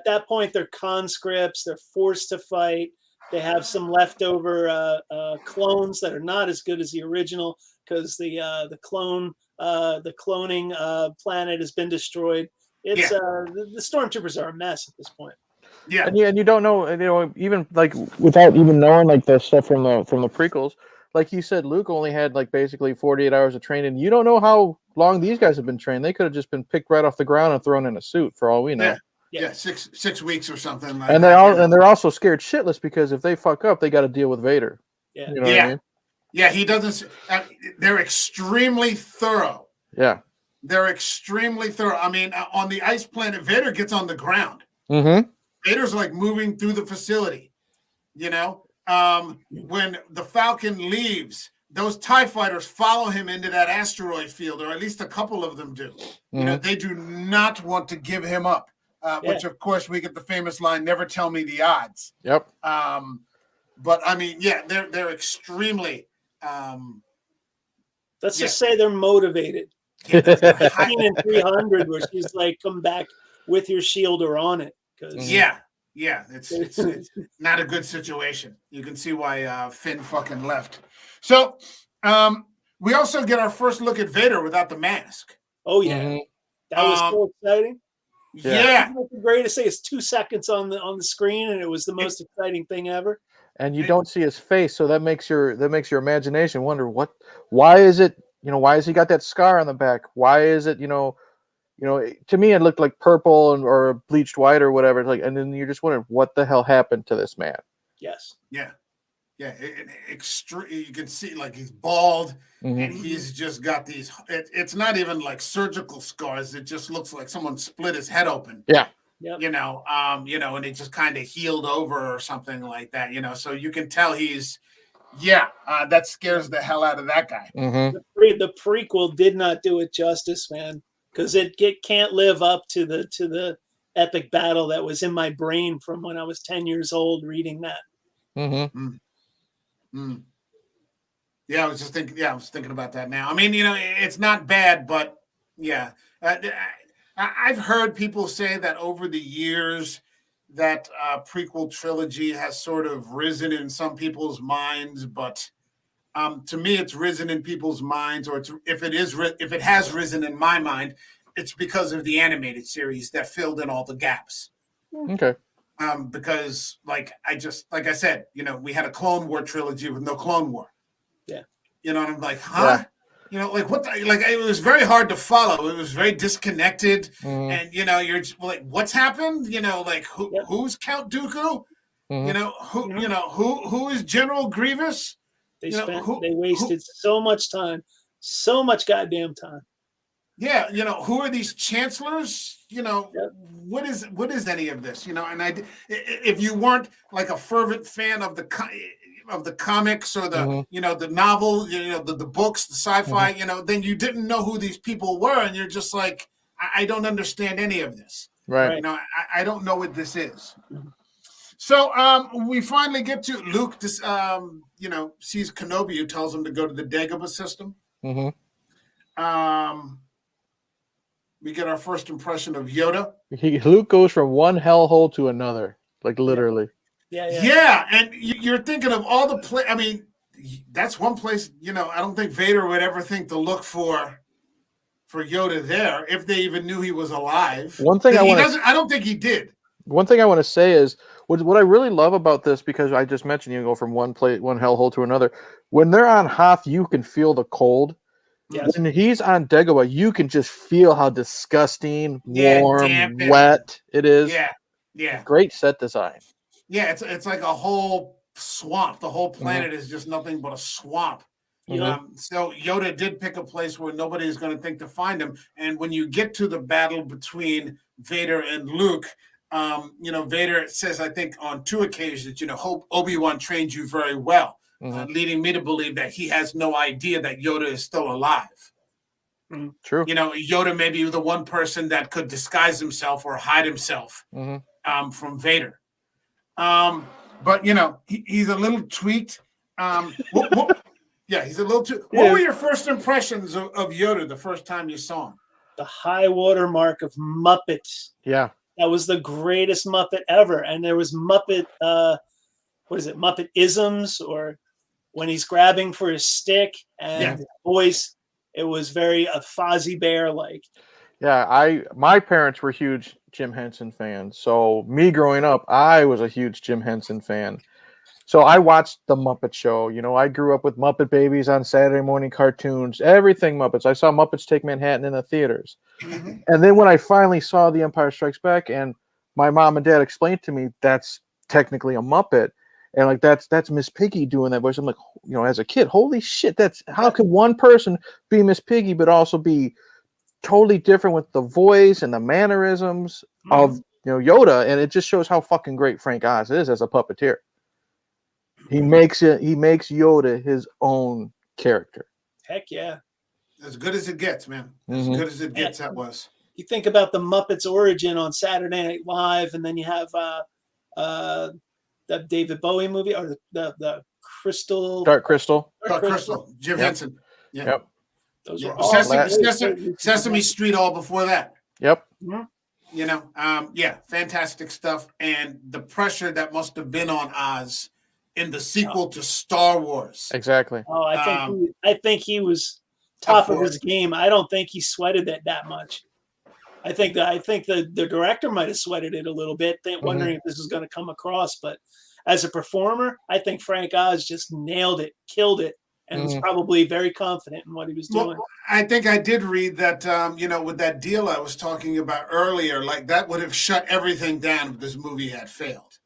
that point, they're conscripts. They're forced to fight. They have some leftover clones that are not as good as the original because the cloning planet has been destroyed. It's the stormtroopers are a mess at this point. Yeah, And you don't know, you know, even like without even knowing like the stuff from the prequels. Like you said, Luke only had like basically 48 hours of training. You don't know how long these guys have been trained. They could have just been picked right off the ground and thrown in a suit for all we know. Yeah, 6 weeks or something. Like And they're also scared shitless because if they fuck up, they got to deal with Vader. Yeah. You know what I mean? Yeah, he doesn't. They're extremely thorough. Yeah. They're extremely thorough. I mean, on the ice planet, Vader gets on the ground. Mm-hmm. Vader's like moving through the facility. You know, when the Falcon leaves, those TIE fighters follow him into that asteroid field, or at least a couple of them do. You know, they do not want to give him up. Which, of course, we get the famous line, "Never tell me the odds." Yep. But I mean, yeah, they're extremely. Let's just say they're motivated. Yeah, In 300, where she's like, "Come back with your shield or on it." yeah, it's not a good situation. You can see why Finn fucking left. So we also get our first look at Vader without the mask. Oh yeah, that was so exciting. Yeah. The greatest thing is 2 seconds on the screen, and it was the most exciting thing ever. And you don't see his face, so that makes your imagination wonder why is it, you know, why has he got that scar on the back? Why is it, you know, to me it looked like purple or bleached white or whatever. Like, and then you're just wondering what the hell happened to this man. Yes. Yeah. You can see like he's bald and he's just got these. It's not even like surgical scars. It just looks like someone split his head open. Yeah. Yep. You know, and it just kind of healed over or something like that. You know, so you can tell he's. Yeah, that scares the hell out of that guy. The prequel did not do it justice, man, because it can't live up to the epic battle that was in my brain from when I was 10 years old reading that. Yeah, I was thinking about that now. I mean, you know, it's not bad, but yeah, I've heard people say that over the years that prequel trilogy has sort of risen in some people's minds, but to me, it's risen in people's minds, or if it has risen in my mind, it's because of the animated series that filled in all the gaps. Okay. Because like I said, you know, we had a Clone War trilogy with no Clone War. Yeah. You know, and I'm like, huh? Yeah. You know, like it was very hard to follow. It was very disconnected. And, you know, you're just like, what's happened? You know, like who's Count Dooku? You know, who is General Grievous? They wasted so much time, so much goddamn time. Yeah, you know, who are these chancellors? You know, what is any of this? You know, and if you weren't like a fervent fan of the comics or the you know, the novel, you know, the books, the sci-fi, you know, then you didn't know who these people were, and you're just like, I don't understand any of this. Right. You know, I don't know what this is. So we finally get to Luke. You know, sees Kenobi, who tells him to go to the Dagobah system. We get our first impression of Yoda. Luke goes from one hellhole to another, like literally. Yeah, and you're thinking of all the I mean, that's one place. You know, I don't think Vader would ever think to look for Yoda there if they even knew he was alive. One thing I don't think he did. One thing I want to say is what I really love about this, because I just mentioned you go from one hellhole to another. When they're on Hoth, you can feel the cold. Yes. When he's on Dagobah, you can just feel how disgusting, warm, wet it is. Yeah. Great set design. Yeah, it's like a whole swamp. The whole planet is just nothing but a swamp. So Yoda did pick a place where nobody's going to think to find him. And when you get to the battle between Vader and Luke, Vader says, I think on 2 occasions, hope Obi-Wan trained you very well, leading me to believe that he has no idea that Yoda is still alive. True. Yoda may be the one person that could disguise himself or hide himself from Vader. But he's a little tweaked. He's a little too. What were your first impressions of Yoda the first time you saw him? The high water mark of Muppets. Yeah. That was the greatest Muppet ever. And there was Muppet, Muppet isms, or when he's grabbing for his stick and his voice, it was very Fozzie Bear-like. Yeah, my parents were huge Jim Henson fans. So me growing up, I was a huge Jim Henson fan. So I watched The Muppet Show. I grew up with Muppet Babies on Saturday morning cartoons, everything Muppets. I saw Muppets Take Manhattan in the theaters. And then when I finally saw The Empire Strikes Back and my mom and dad explained to me that's technically a Muppet, and like that's Miss Piggy doing that voice. I'm like, as a kid, holy shit, how can one person be Miss Piggy but also be totally different with the voice and the mannerisms of Yoda? And it just shows how fucking great Frank Oz is as a puppeteer. He makes Yoda his own character. Heck yeah. As good as it gets, man. As good as it gets, that was. You think about the Muppets origin on Saturday Night Live, and then you have the David Bowie movie, or the Crystal. Dark Crystal. Jim Henson. Yeah. Yep. Those were all Sesame Street all before that. Yep. Fantastic stuff. And the pressure that must have been on Oz in the sequel to Star Wars. Exactly. Oh, I think he was top of his game. I don't think he sweated it that much. I think the director might have sweated it a little bit, wondering if this was going to come across. But as a performer, I think Frank Oz just nailed it, killed it, and was probably very confident in what he was doing. Well, I think I did read that, with that deal I was talking about earlier, like that would have shut everything down if this movie had failed.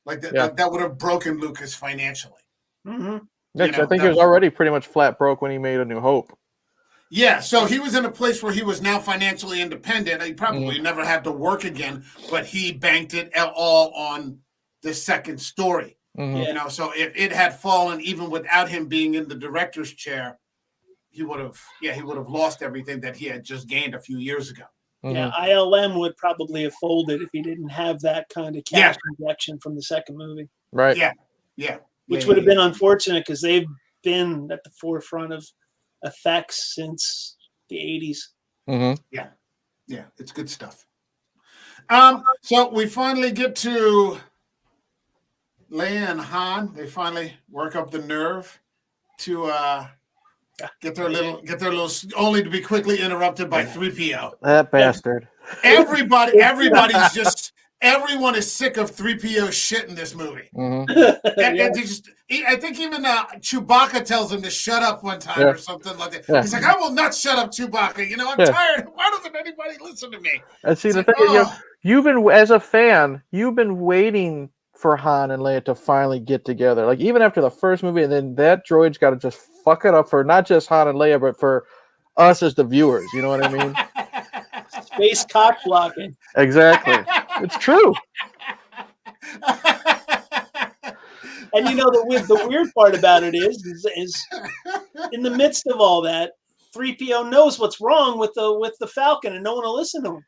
Like that would have broken Lucas financially. I think he was already pretty much flat broke when he made A New Hope. Yeah, so he was in a place where he was now financially independent. He probably never had to work again, but he banked it all on the second story. So if it had fallen, even without him being in the director's chair, he would have lost everything that he had just gained a few years ago. Yeah, ILM would probably have folded if he didn't have that kind of cash injection from the second movie. Right. Yeah. Which would have been unfortunate because they've been at the forefront of effects since the 80s. Yeah, it's good stuff. So we finally get to Leia and Han. They finally work up the nerve to get their little, only to be quickly interrupted by 3PO. That bastard. Everyone is sick of 3PO shit in this movie. And I think even Chewbacca tells him to shut up one time or something like that. He's like, I will not shut up, Chewbacca. I'm tired. Why doesn't anybody listen to me? And see, you've been, as a fan, you've been waiting for Han and Leia to finally get together. Like, even after the first movie, and then that droid's got to just fuck it up for not just Han and Leia, but for us as the viewers. You know what I mean? Space cock blocking. Exactly. It's true. And the weird part about it is in the midst of all that, 3PO knows what's wrong with the Falcon, and no one will listen to him.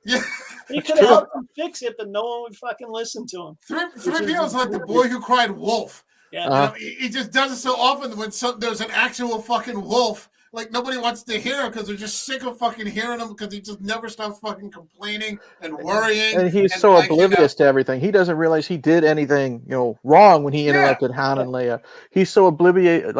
Yeah, he could have helped him fix it, but no one would fucking listen to him. 3PO's like the boy who cried wolf. Yeah, he just does it so often when there's an actual fucking wolf. Like, nobody wants to hear him because they're just sick of fucking hearing him because he just never stops fucking complaining and worrying. And he's so oblivious to everything. He doesn't realize he did anything, wrong when he interrupted Han and Leia. He's so oblivious,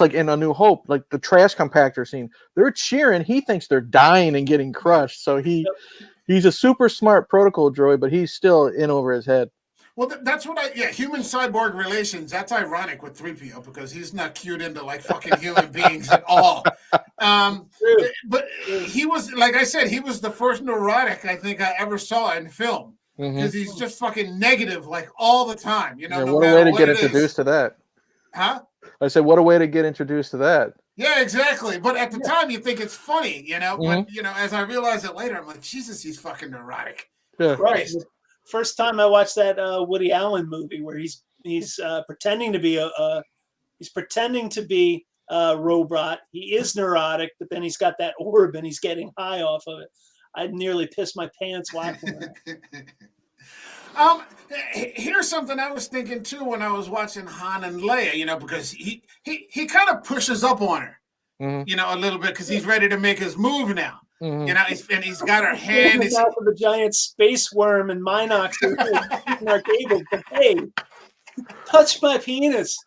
like in A New Hope, like the trash compactor scene. They're cheering. He thinks they're dying and getting crushed. So he's a super smart protocol droid, but he's still in over his head. Well, that's what human cyborg relations, that's ironic with 3PO because he's not cued into like fucking human beings at all. But he was, like I said, he was the first neurotic I think I ever saw in film because he's just fucking negative like all the time. What a way to get introduced to that. Huh? I said, what a way to get introduced to that. Yeah, exactly. But at the time, you think it's funny, But, as I realized it later, I'm like, Jesus, he's fucking neurotic. Yeah. Right. The first time I watched that Woody Allen movie where he's pretending to be he's pretending to be a robot. He is neurotic, but then he's got that orb and he's getting high off of it. I'd nearly pissed my pants watching that. Here's something I was thinking too when I was watching Han and Leia, you know, because he kind of pushes up on her, Mhm. you know, a little bit because he's ready to make his move now. Mhm. You know, he's got her hand. He's out of a giant space worm and Minox using our cables. But hey, touch my penis.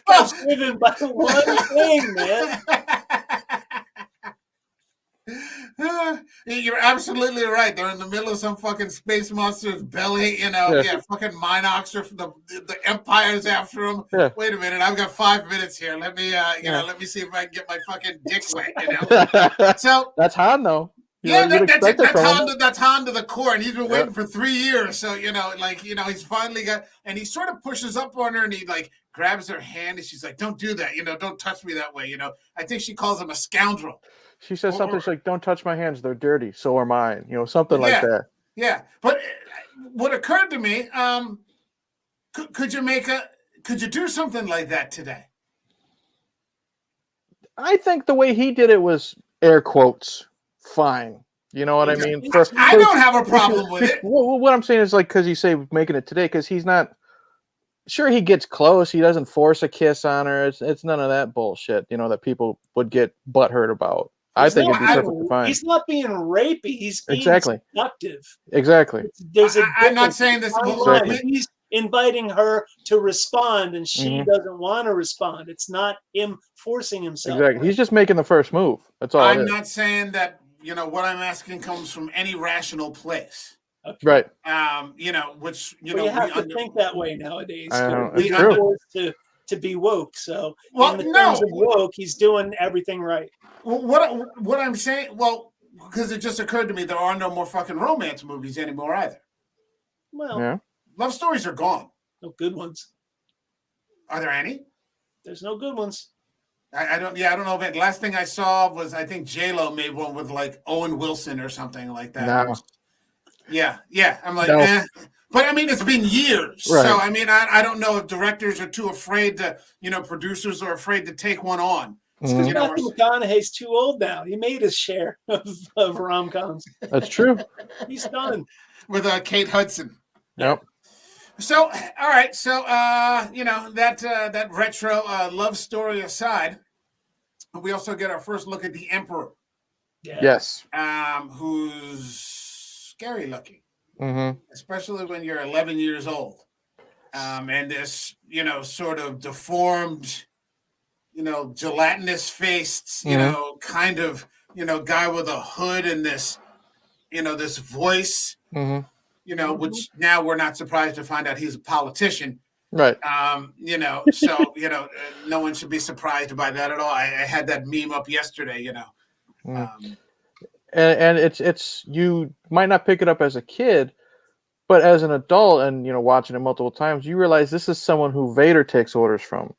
I'm driven by one thing, man. You're absolutely right. They're in the middle of some fucking space monster's belly, you know. Yeah. Yeah, fucking Minox or the Empire's after him. Yeah. Wait a minute, I've got 5 minutes here. Let me, Yeah. let me see if I can get my fucking dick wet. You know. So That's Han, though. You yeah, know, you'd expect it from him. that's Han to the core, and he's been Yeah. waiting for 3 years. So you know, like you know, he's finally got, and he sort of pushes up on her, and he like grabs her hand, and she's like, "Don't do that, you know, don't touch me that way." You know, I think she calls him a scoundrel. She says something she's like, "Don't touch my hands; they're dirty. So are mine." You know, something like that. Yeah, but what occurred to me, could you do something like that today? I think the way he did it was air quotes fine. You know what I mean? I don't have a problem with it. What I'm saying is like because you say making it today because he's not. Sure, he gets close. He doesn't force a kiss on her. It's none of that bullshit. You know that people would get butthurt about. I think it'd be perfectly fine. He's not being rapey. He's being seductive. Exactly. There's a I'm not saying this. Exactly. He's inviting her to respond, and she doesn't want to respond. It's not him forcing himself. Exactly. He's just making the first move. That's all. I'm not saying that. You know what I'm asking comes from any rational place. Okay. Right. You know, which you Well, know you have to think that way nowadays. It's We're true. forced to be woke. So Well, in the terms of woke, he's doing everything right. What I'm saying, well, because it just occurred to me, there are no more fucking romance movies anymore either. Well, Yeah. Love stories are gone. no good ones. Are there any? There's no good ones. I don't. Yeah, I don't know if it. Last thing I saw was I think J-Lo made one with like Owen Wilson or something like that. No. Yeah. I'm like, No. But I mean, it's been years. Right. So I mean, I don't know if directors are too afraid to, you know, producers are afraid to take one on. Mhm. You know, Matthew McConaughey's too old now. He made his share of rom-coms. That's true. He's done. with Kate Hudson. Yep. So, all right. So, you know, that retro love story aside, we also get our first look at the Emperor, Yeah. Yes. who's scary looking, Mm-hmm. especially when you're 11 years old. And this, you know, sort of deformed, you know, gelatinous faced, you know, kind of, you know, guy with a hood and this, you know, this voice, you know, which now we're not surprised to find out he's a politician. Right. You know, so, you know, no one should be surprised by that at all. I had that meme up yesterday, you know. And it's you might not pick it up as a kid, but as an adult and, you know, watching it multiple times, you realize this is someone who Vader takes orders from.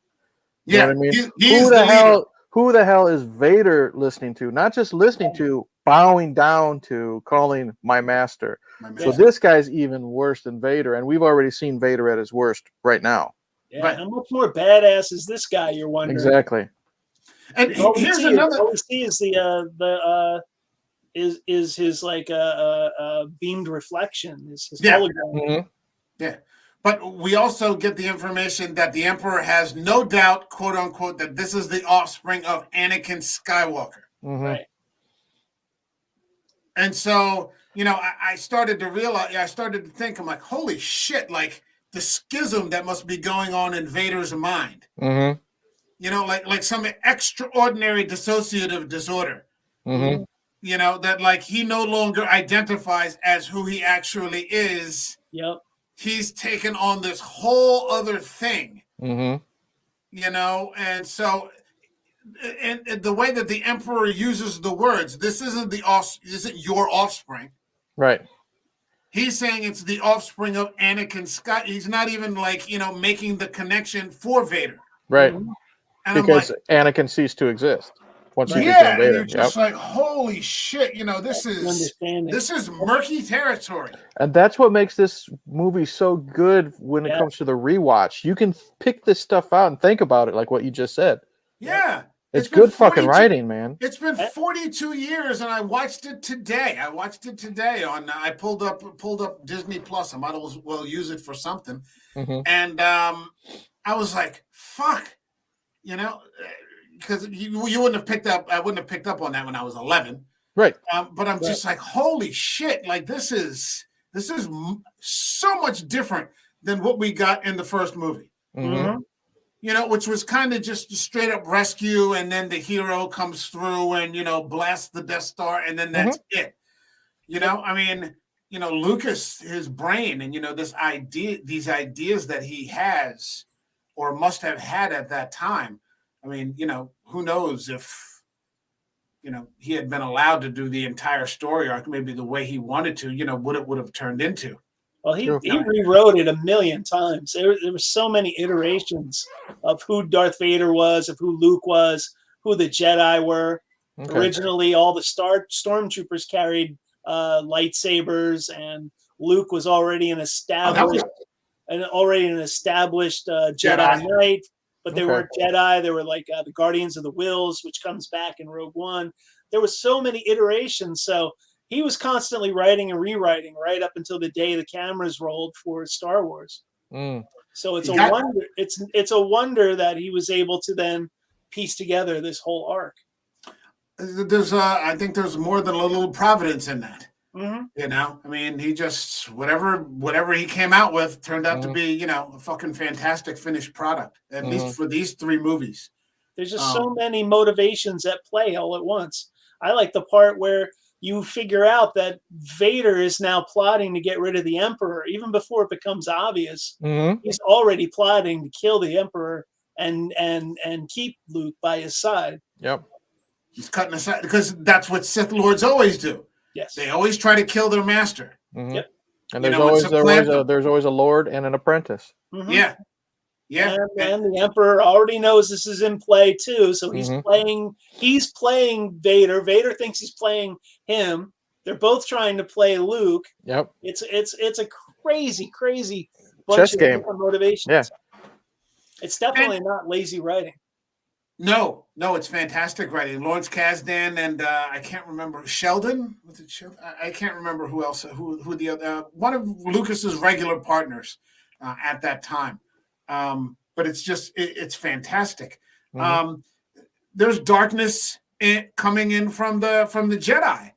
You know what I mean? He's the leader. Who the hell is Vader listening to? Not just listening to, bowing down to, calling my master. So this guy's even worse than Vader, and we've already seen Vader at his worst right now. Yeah. Right. How much more badass is this guy? You're wondering. Exactly. And All we here's see another. all we see is is his like beamed reflection. Is his Yeah. hologram. Yeah. But we also get the information that the Emperor has no doubt, quote unquote, that this is the offspring of Anakin Skywalker. Right. And so, you know, I started to realize, I started to think, I'm like, holy shit, like the schism that must be going on in Vader's mind. Mm-hmm. You know, like some extraordinary dissociative disorder. Mm-hmm. You know, that like he no longer identifies as who he actually is. Yep. He's taken on this whole other thing. Mm-hmm. You know, and so and the way that the Emperor uses the words, this isn't your offspring. Right. He's saying it's the offspring of Anakin Scott. He's not even like, you know, making the connection for Vader. Right. And Because I'm like, Anakin ceased to exist. once he Right. became Yeah, and Vader. you're just like, holy shit, you know, this is murky territory. And that's what makes this movie so good when it Yeah. comes to the rewatch. You can pick this stuff out and think about it, like what you just said. Yeah. It's been good fucking 42 writing, man. It's been 42 years, and I watched it today. On. I pulled up Disney Plus. I might as well use it for something. Mm-hmm. And I was like, "Fuck," you know, because you wouldn't have picked up. I wouldn't have picked up on that when I was 11. Right. But I'm just like, holy shit! Like this is so much different than what we got in the first movie. Mm-hmm. You know, which was kind of just a straight up rescue, and then the hero comes through and, you know, blasts the Death Star, and then that's it. You know, I mean, you know, Lucas, his brain, and, you know, these ideas that he has or must have had at that time. I mean, you know, who knows if, you know, he had been allowed to do the entire story arc, maybe the way he wanted to, you know, what it would have turned into. Well, he rewrote it a million times. There were so many iterations of who Darth Vader was, of who Luke was, who the Jedi were. Okay. Originally, all the stormtroopers carried lightsabers, and Luke was already an established, Jedi Knight. But they weren't Jedi. They were like the Guardians of the Whills, which comes back in Rogue One. There were so many iterations. So he was constantly writing and rewriting right up until the day the cameras rolled for Star Wars. So it's a wonder. It's a wonder that he was able to then piece together this whole arc. There's I think there's more than a little providence in that. You know, I mean, he just whatever he came out with turned out to be, you know, a fucking fantastic finished product. At least for these 3 movies. There's just so many motivations at play all at once. I like the part where you figure out that Vader is now plotting to get rid of the Emperor, even before it becomes obvious. He's already plotting to kill the Emperor and keep Luke by his side. Yep. He's cutting aside because that's what Sith Lords always do. Yes. They always try to kill their master. Yep. And there's always a lord and an apprentice. Yeah. Yeah. And the Emperor already knows this is in play too. So he's playing Vader. Vader thinks he's playing him. They're both trying to play Luke. Yep. It's a crazy bunch chess game. Of motivations. Yeah. It's definitely not lazy writing. No, it's fantastic writing. Lawrence Kasdan and I can't remember Sheldon. Was it Sheldon? I can't remember who else. Who the other one of Lucas's regular partners at that time. But it's fantastic. There's darkness coming in from the Jedi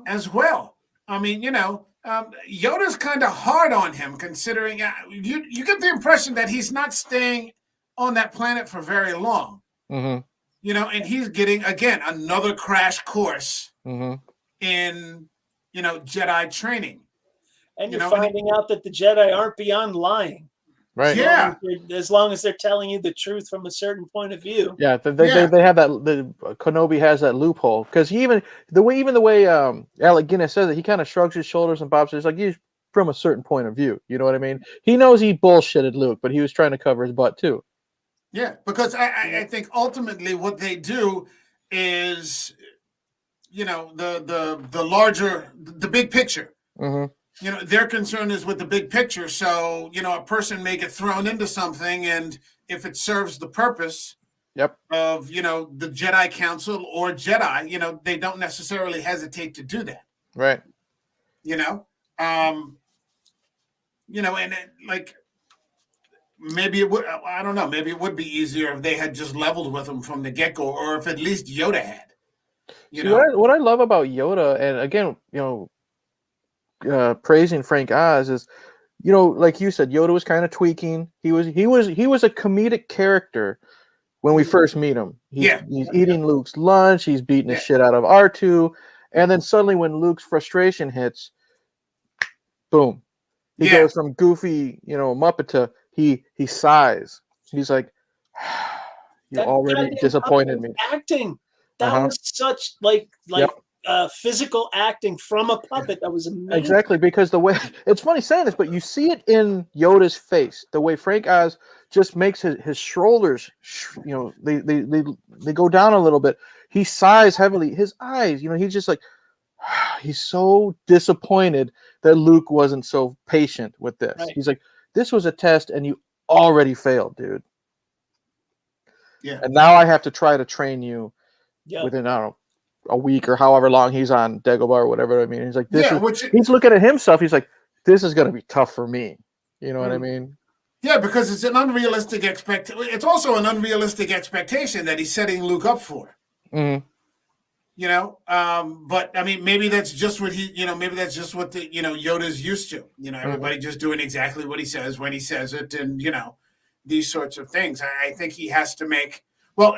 as well. I mean, you know, Yoda's kind of hard on him, considering you get the impression that he's not staying on that planet for very long. You know, and he's getting again another crash course in, you know, Jedi training. And you're finding out that the Jedi aren't beyond lying. Right. Yeah. As long as they're telling you the truth from a certain point of view. Yeah. They have that. Kenobi has that loophole because even the way Alec Guinness says it, he kind of shrugs his shoulders and bobs. It's like he's from a certain point of view. You know what I mean? He knows he bullshitted Luke, but he was trying to cover his butt too. Yeah, because I think ultimately what they do is, you know, the larger, the big picture. You know, their concern is with the big picture. So, you know, a person may get thrown into something, and if it serves the purpose of, you know, the Jedi Council or Jedi, you know, they don't necessarily hesitate to do that. Right. You know, and like, maybe it would, I don't know, maybe it would be easier if they had just leveled with him from the get-go, or if at least Yoda had. You know what I love about Yoda, and again, you know, praising Frank Oz is, you know, like you said, Yoda was kind of tweaking. He was a comedic character when we first meet him. He's eating Luke's lunch, he's beating the shit out of R2, and then suddenly when Luke's frustration hits, boom. He goes from goofy, you know, Muppet to he sighs. He's like, you already disappointed me. Acting. That was such physical acting from a puppet. That was amazing. Exactly, because the way it's funny saying this, but you see it in Yoda's face. The way Frank Oz just makes his shoulders, you know, they go down a little bit. he sighs heavily. His eyes, he's just like, he's so disappointed that Luke wasn't so patient with this. Right. He's like, this was a test and you already failed, dude. Yeah. And now I have to try to train you Yep. within, I don't know, a week or however long he's on Dagobah or whatever. I mean, he's like, he's looking at himself. He's like, this is going to be tough for me. You know what I mean? Yeah, because it's an unrealistic It's also an unrealistic expectation that he's setting Luke up for. Mm-hmm. But I mean, maybe that's just what maybe that's just what the Yoda's used to. Everybody just doing exactly what he says when he says it, and these sorts of things. I think he has to make. Well,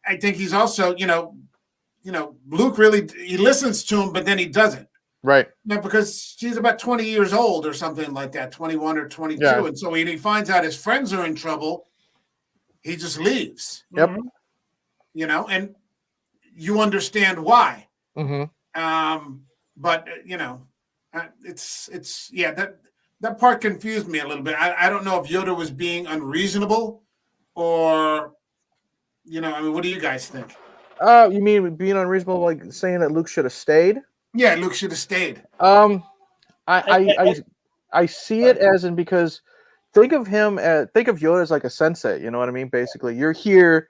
I think he's also Luke really he listens to him, but then he doesn't. Right. Because he's about 20 years old or something like that, 21 or 22. Yeah. And so when he finds out his friends are in trouble, he just leaves. Yep. And you understand why. Mm-hmm. But that part confused me a little bit. I don't know if Yoda was being unreasonable or, I mean, what do you guys think? You mean being unreasonable, like saying that Luke should have stayed? Yeah, Luke should have stayed. I see it as in because think of Yoda as like a sensei. You know what I mean? Basically, you're here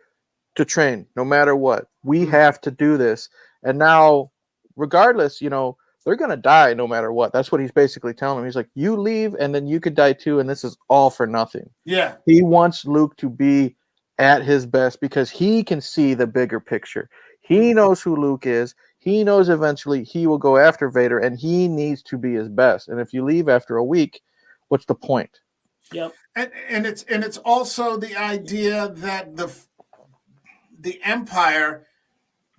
to train no matter what. We have to do this, and now, regardless, they're gonna die no matter what. That's what he's basically telling him. He's like, you leave, and then you could die too, and this is all for nothing. Yeah, he wants Luke to be at his best because he can see the bigger picture. He knows who Luke is. He knows eventually he will go after Vader, and he needs to be his best. And if you leave after a week, what's the point? Yep. And it's also the idea that the Empire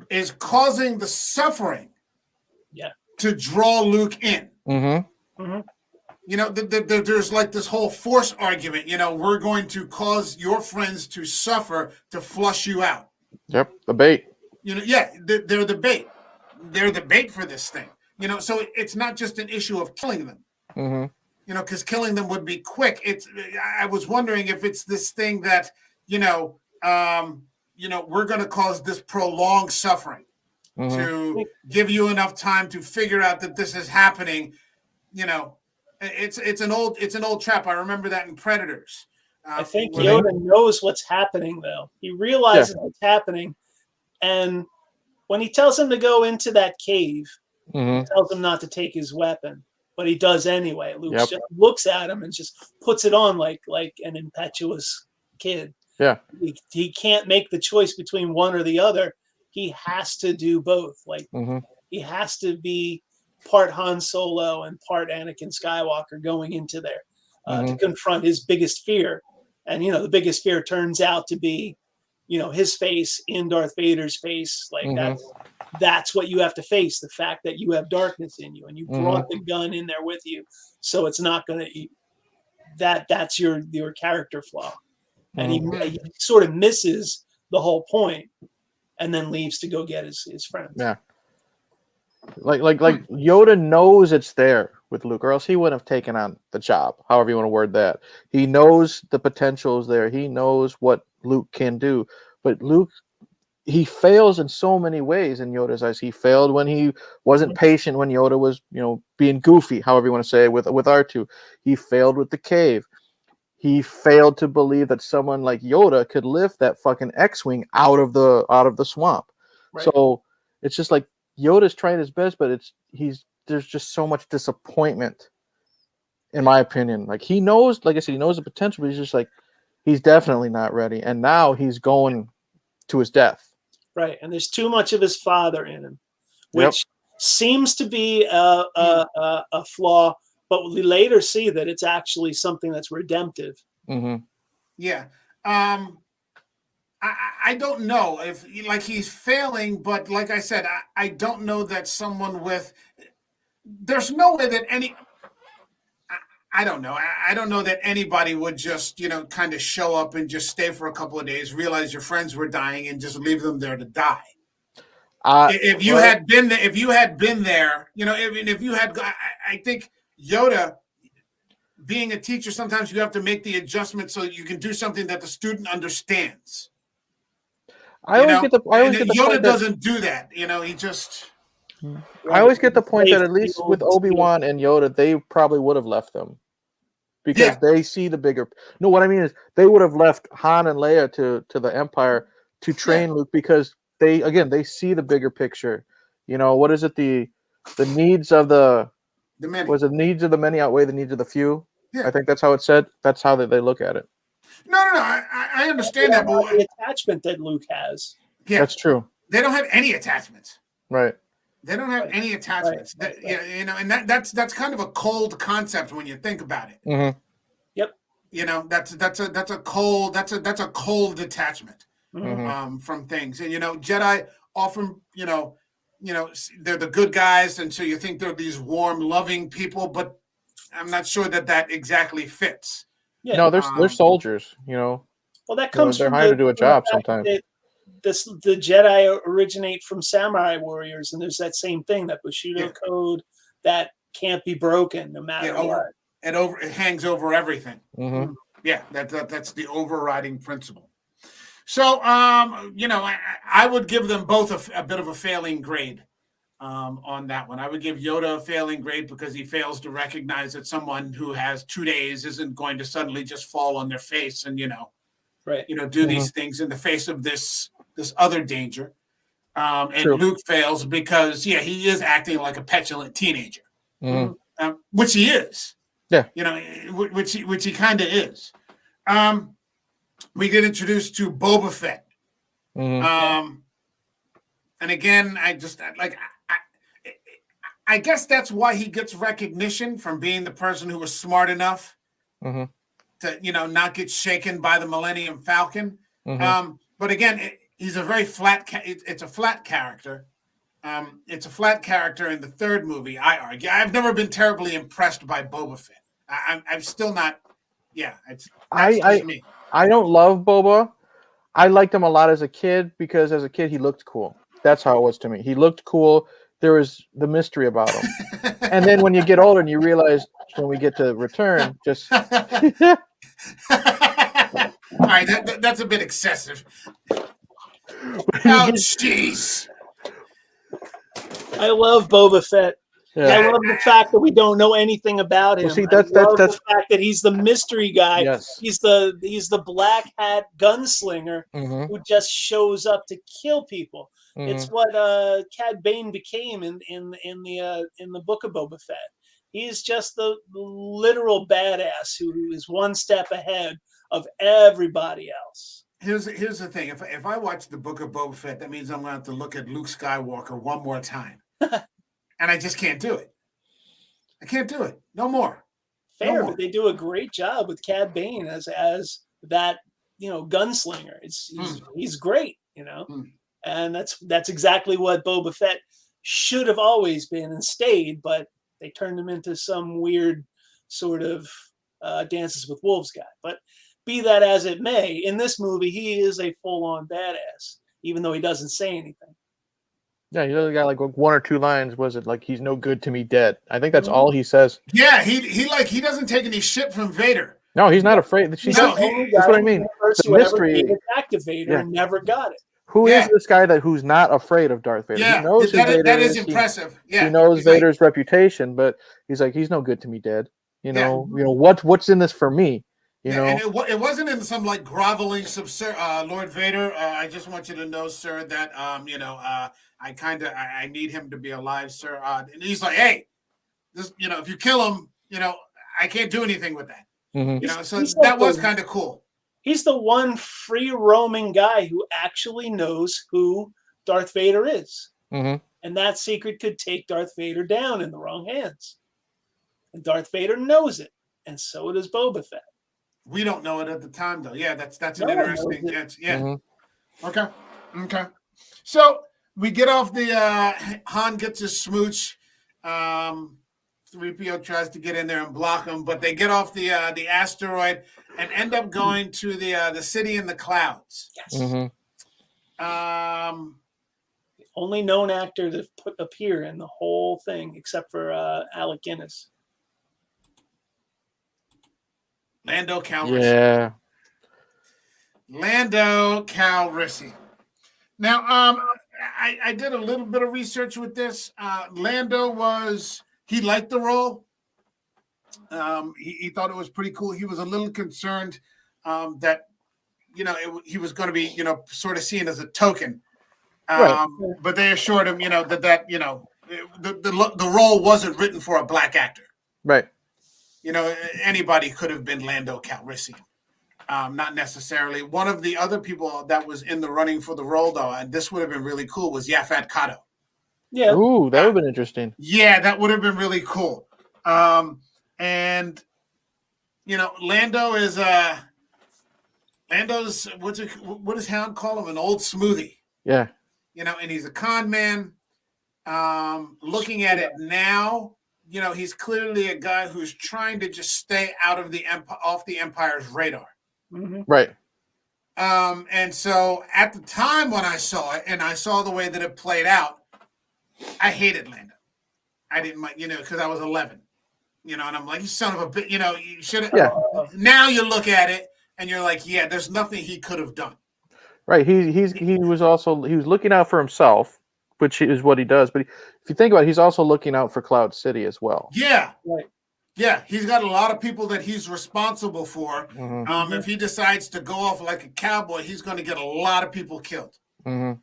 is causing the suffering, to draw Luke in. Mm-hmm. Mm-hmm. There's like this whole force argument. We're going to cause your friends to suffer to flush you out. Yep, the bait. They're the bait. They're the bait for this thing. So it's not just an issue of killing them. Mm-hmm. Because killing them would be quick. I was wondering if it's this thing that we're going to cause this prolonged suffering to give you enough time to figure out that this is happening. It's an old trap. I remember that in Predators. I think Yoda knows what's happening, though. He realizes what's happening, and when he tells him to go into that cave, he tells him not to take his weapon, but he does anyway. Luke just looks at him and just puts it on like an impetuous kid. Yeah, he can't make the choice between one or the other. He has to do both. He has to be part Han Solo and part Anakin Skywalker going into there to confront his biggest fear. And the biggest fear turns out to be his face in Darth Vader's face. That's what you have to face, the fact that you have darkness in you and you brought the gun in there with you. So it's not going to that's your character flaw. And he sort of misses the whole point and then leaves to go get his friends. Yeah. Like Yoda knows it's there with Luke, or else he wouldn't have taken on the job, however you want to word that. He knows the potential is there. He knows what Luke can do. But Luke, he fails in so many ways in Yoda's eyes. He failed when he wasn't patient, when Yoda was, being goofy, however you want to say it, with R2. He failed with the cave. He failed to believe that someone like Yoda could lift that fucking X-Wing out of the swamp. Right. So it's just like Yoda's trying his best, but there's just so much disappointment, in my opinion. Like he knows, like I said, he knows the potential, but he's just like, he's definitely not ready. And now he's going to his death. Right. And there's too much of his father in him, which seems to be a flaw, but we later see that it's actually something that's redemptive. Mm-hmm. Yeah. I don't know if he's failing, but like I said, I don't know that someone there's no way that I don't know. I don't know that anybody would just, kind of show up and just stay for a couple of days, realize your friends were dying and just leave them there to die. If you had been there, I think Yoda, being a teacher, sometimes you have to make the adjustment so you can do something that the student understands. I always get the Yoda point that doesn't do that. He just. I always get the point that at Play least field, with Obi-Wan and Yoda, they probably would have left them because Yeah. they see the bigger. No, what I mean is they would have left Han and Leia to the Empire to train Luke because they see the bigger picture. What is it? The needs of the many. Was the needs of the many outweigh the needs of the few? Yeah. I think that's how it's said. That's how they look at it. No. I understand that, but the attachment that Luke has. yeah, That's true. they don't have any attachments. Right. They don't have any attachments. Right. And that's kind of a cold concept when you think about it. Mm-hmm. That's a cold detachment Mm-hmm. from things. And Jedi often they're the good guys, and so you think they're these warm, loving people, but I'm not sure that exactly fits. Yeah. No, they're soldiers. Well, that comes they're from hired to do a job fact sometimes. that the Jedi originate from samurai warriors, and there's that same thing, that Bushido code that can't be broken no matter what. It hangs over everything. Mm-hmm. Yeah, that's the overriding principle. So, I would give them both a bit of a failing grade on that one. I would give Yoda a failing grade because he fails to recognize that someone who has 2 days isn't going to suddenly just fall on their face and, do these things in the face of this other danger. And True. Luke fails because, he is acting like a petulant teenager, Mm-hmm. which he is. Yeah. Which he kind of is. We get introduced to Boba Fett. Mm-hmm. And again, I guess that's why he gets recognition from being the person who was smart enough Mm-hmm. to, not get shaken by the Millennium Falcon. Mm-hmm. But again, he's a very flat. It's a flat character. It's a flat character in the third movie. I argue. I've never been terribly impressed by Boba Fett. I'm still not. Yeah, that's just me. I don't love Boba. I liked him a lot as a kid because as a kid he looked cool. That's how it was to me. He looked cool. There was the mystery about him. And then when you get older and you realize when we get to Return, just All right, that's a bit excessive. Oh, jeez. I love Boba Fett. Yeah. I love the fact that we don't know anything about him. Well, see, I love that's the fact that he's the mystery guy. Yes. He's the black hat gunslinger Mm-hmm. who just shows up to kill people. Mm-hmm. It's what Cad Bane became in the book of Boba Fett. He's just the literal badass who is one step ahead of everybody else. Here's the thing. If I watch the book of Boba Fett, that means I'm going to have to look at Luke Skywalker one more time. And I just can't do it. I can't do it. No more. Fair, No more. but they do a great job with Cad Bane as that gunslinger. He's great, and that's exactly what Boba Fett should have always been and stayed, but they turned him into some weird sort of Dances with Wolves guy. But be that as it may, in this movie he is a full-on badass, even though he doesn't say anything. Yeah, he only got like 1 or 2 lines. Was it like he's no good to me dead? I think that's all he says. Yeah, he doesn't take any shit from Vader. No, he's not afraid. He's No, the only That's guy what I in mean. universe The who ever mystery. gave it back to Vader and never got it. Who is Yeah. this guy who's not afraid of Darth Vader? Yeah, He knows who Vader that is He- impressive. Yeah, He knows he's like, Vader's reputation, but he's like, he's no good to me dead. What's in this for me? and it wasn't in some like groveling Lord Vader. I just want you to know, sir, that I need him to be alive, sir. And he's like, hey, this, if you kill him, I can't do anything with that. Mm-hmm. So He's that like was kind of cool. He's the one free roaming guy who actually knows who Darth Vader is. Mm-hmm. And that secret could take Darth Vader down in the wrong hands. And Darth Vader knows it. And so does Boba Fett. We don't know it at the time, though. Yeah, that's an No one interesting. knows Yeah. Mm-hmm. Okay. So we get off the Han gets his smooch. 3PO tries to get in there and block him, but they get off the asteroid and end up going to the city in the clouds. Yes. Mm-hmm. Only known actor to appear in the whole thing, except for Alec Guinness. Lando Calrissian. Yeah. Lando Calrissian. Now, I did a little bit of research with this. Lando he liked the role. He thought it was pretty cool. He was a little concerned that, he was going to be, sort of seen as a token. Right. But they assured him, the role wasn't written for a black actor. Right. Anybody could have been Lando Calrissian. Not necessarily. One of the other people that was in the running for the role, though, and this would have been really cool, was Yaphet Kotto. Yeah. Ooh, that would have been interesting. Yeah, that would have been really cool. And Lando is Lando's what does Hound call him? An old smoothie. Yeah. And he's a con man. Looking at it now, he's clearly a guy who's trying to just stay out of off the Empire's radar. Mm-hmm. Right. And so at the time when I saw it and I saw the way that it played out, I hated Lando. I didn't mind, because I was 11, and I'm like, you son of a bitch, you should have. Yeah. Now you look at it and you're like, yeah, there's nothing he could have done. Right. He was looking out for himself, which is what he does. But if you think about it, he's also looking out for Cloud City as well. Yeah. Right. Yeah, he's got a lot of people that he's responsible for. Mm-hmm. If he decides to go off like a cowboy, he's going to get a lot of people killed. Mm-hmm.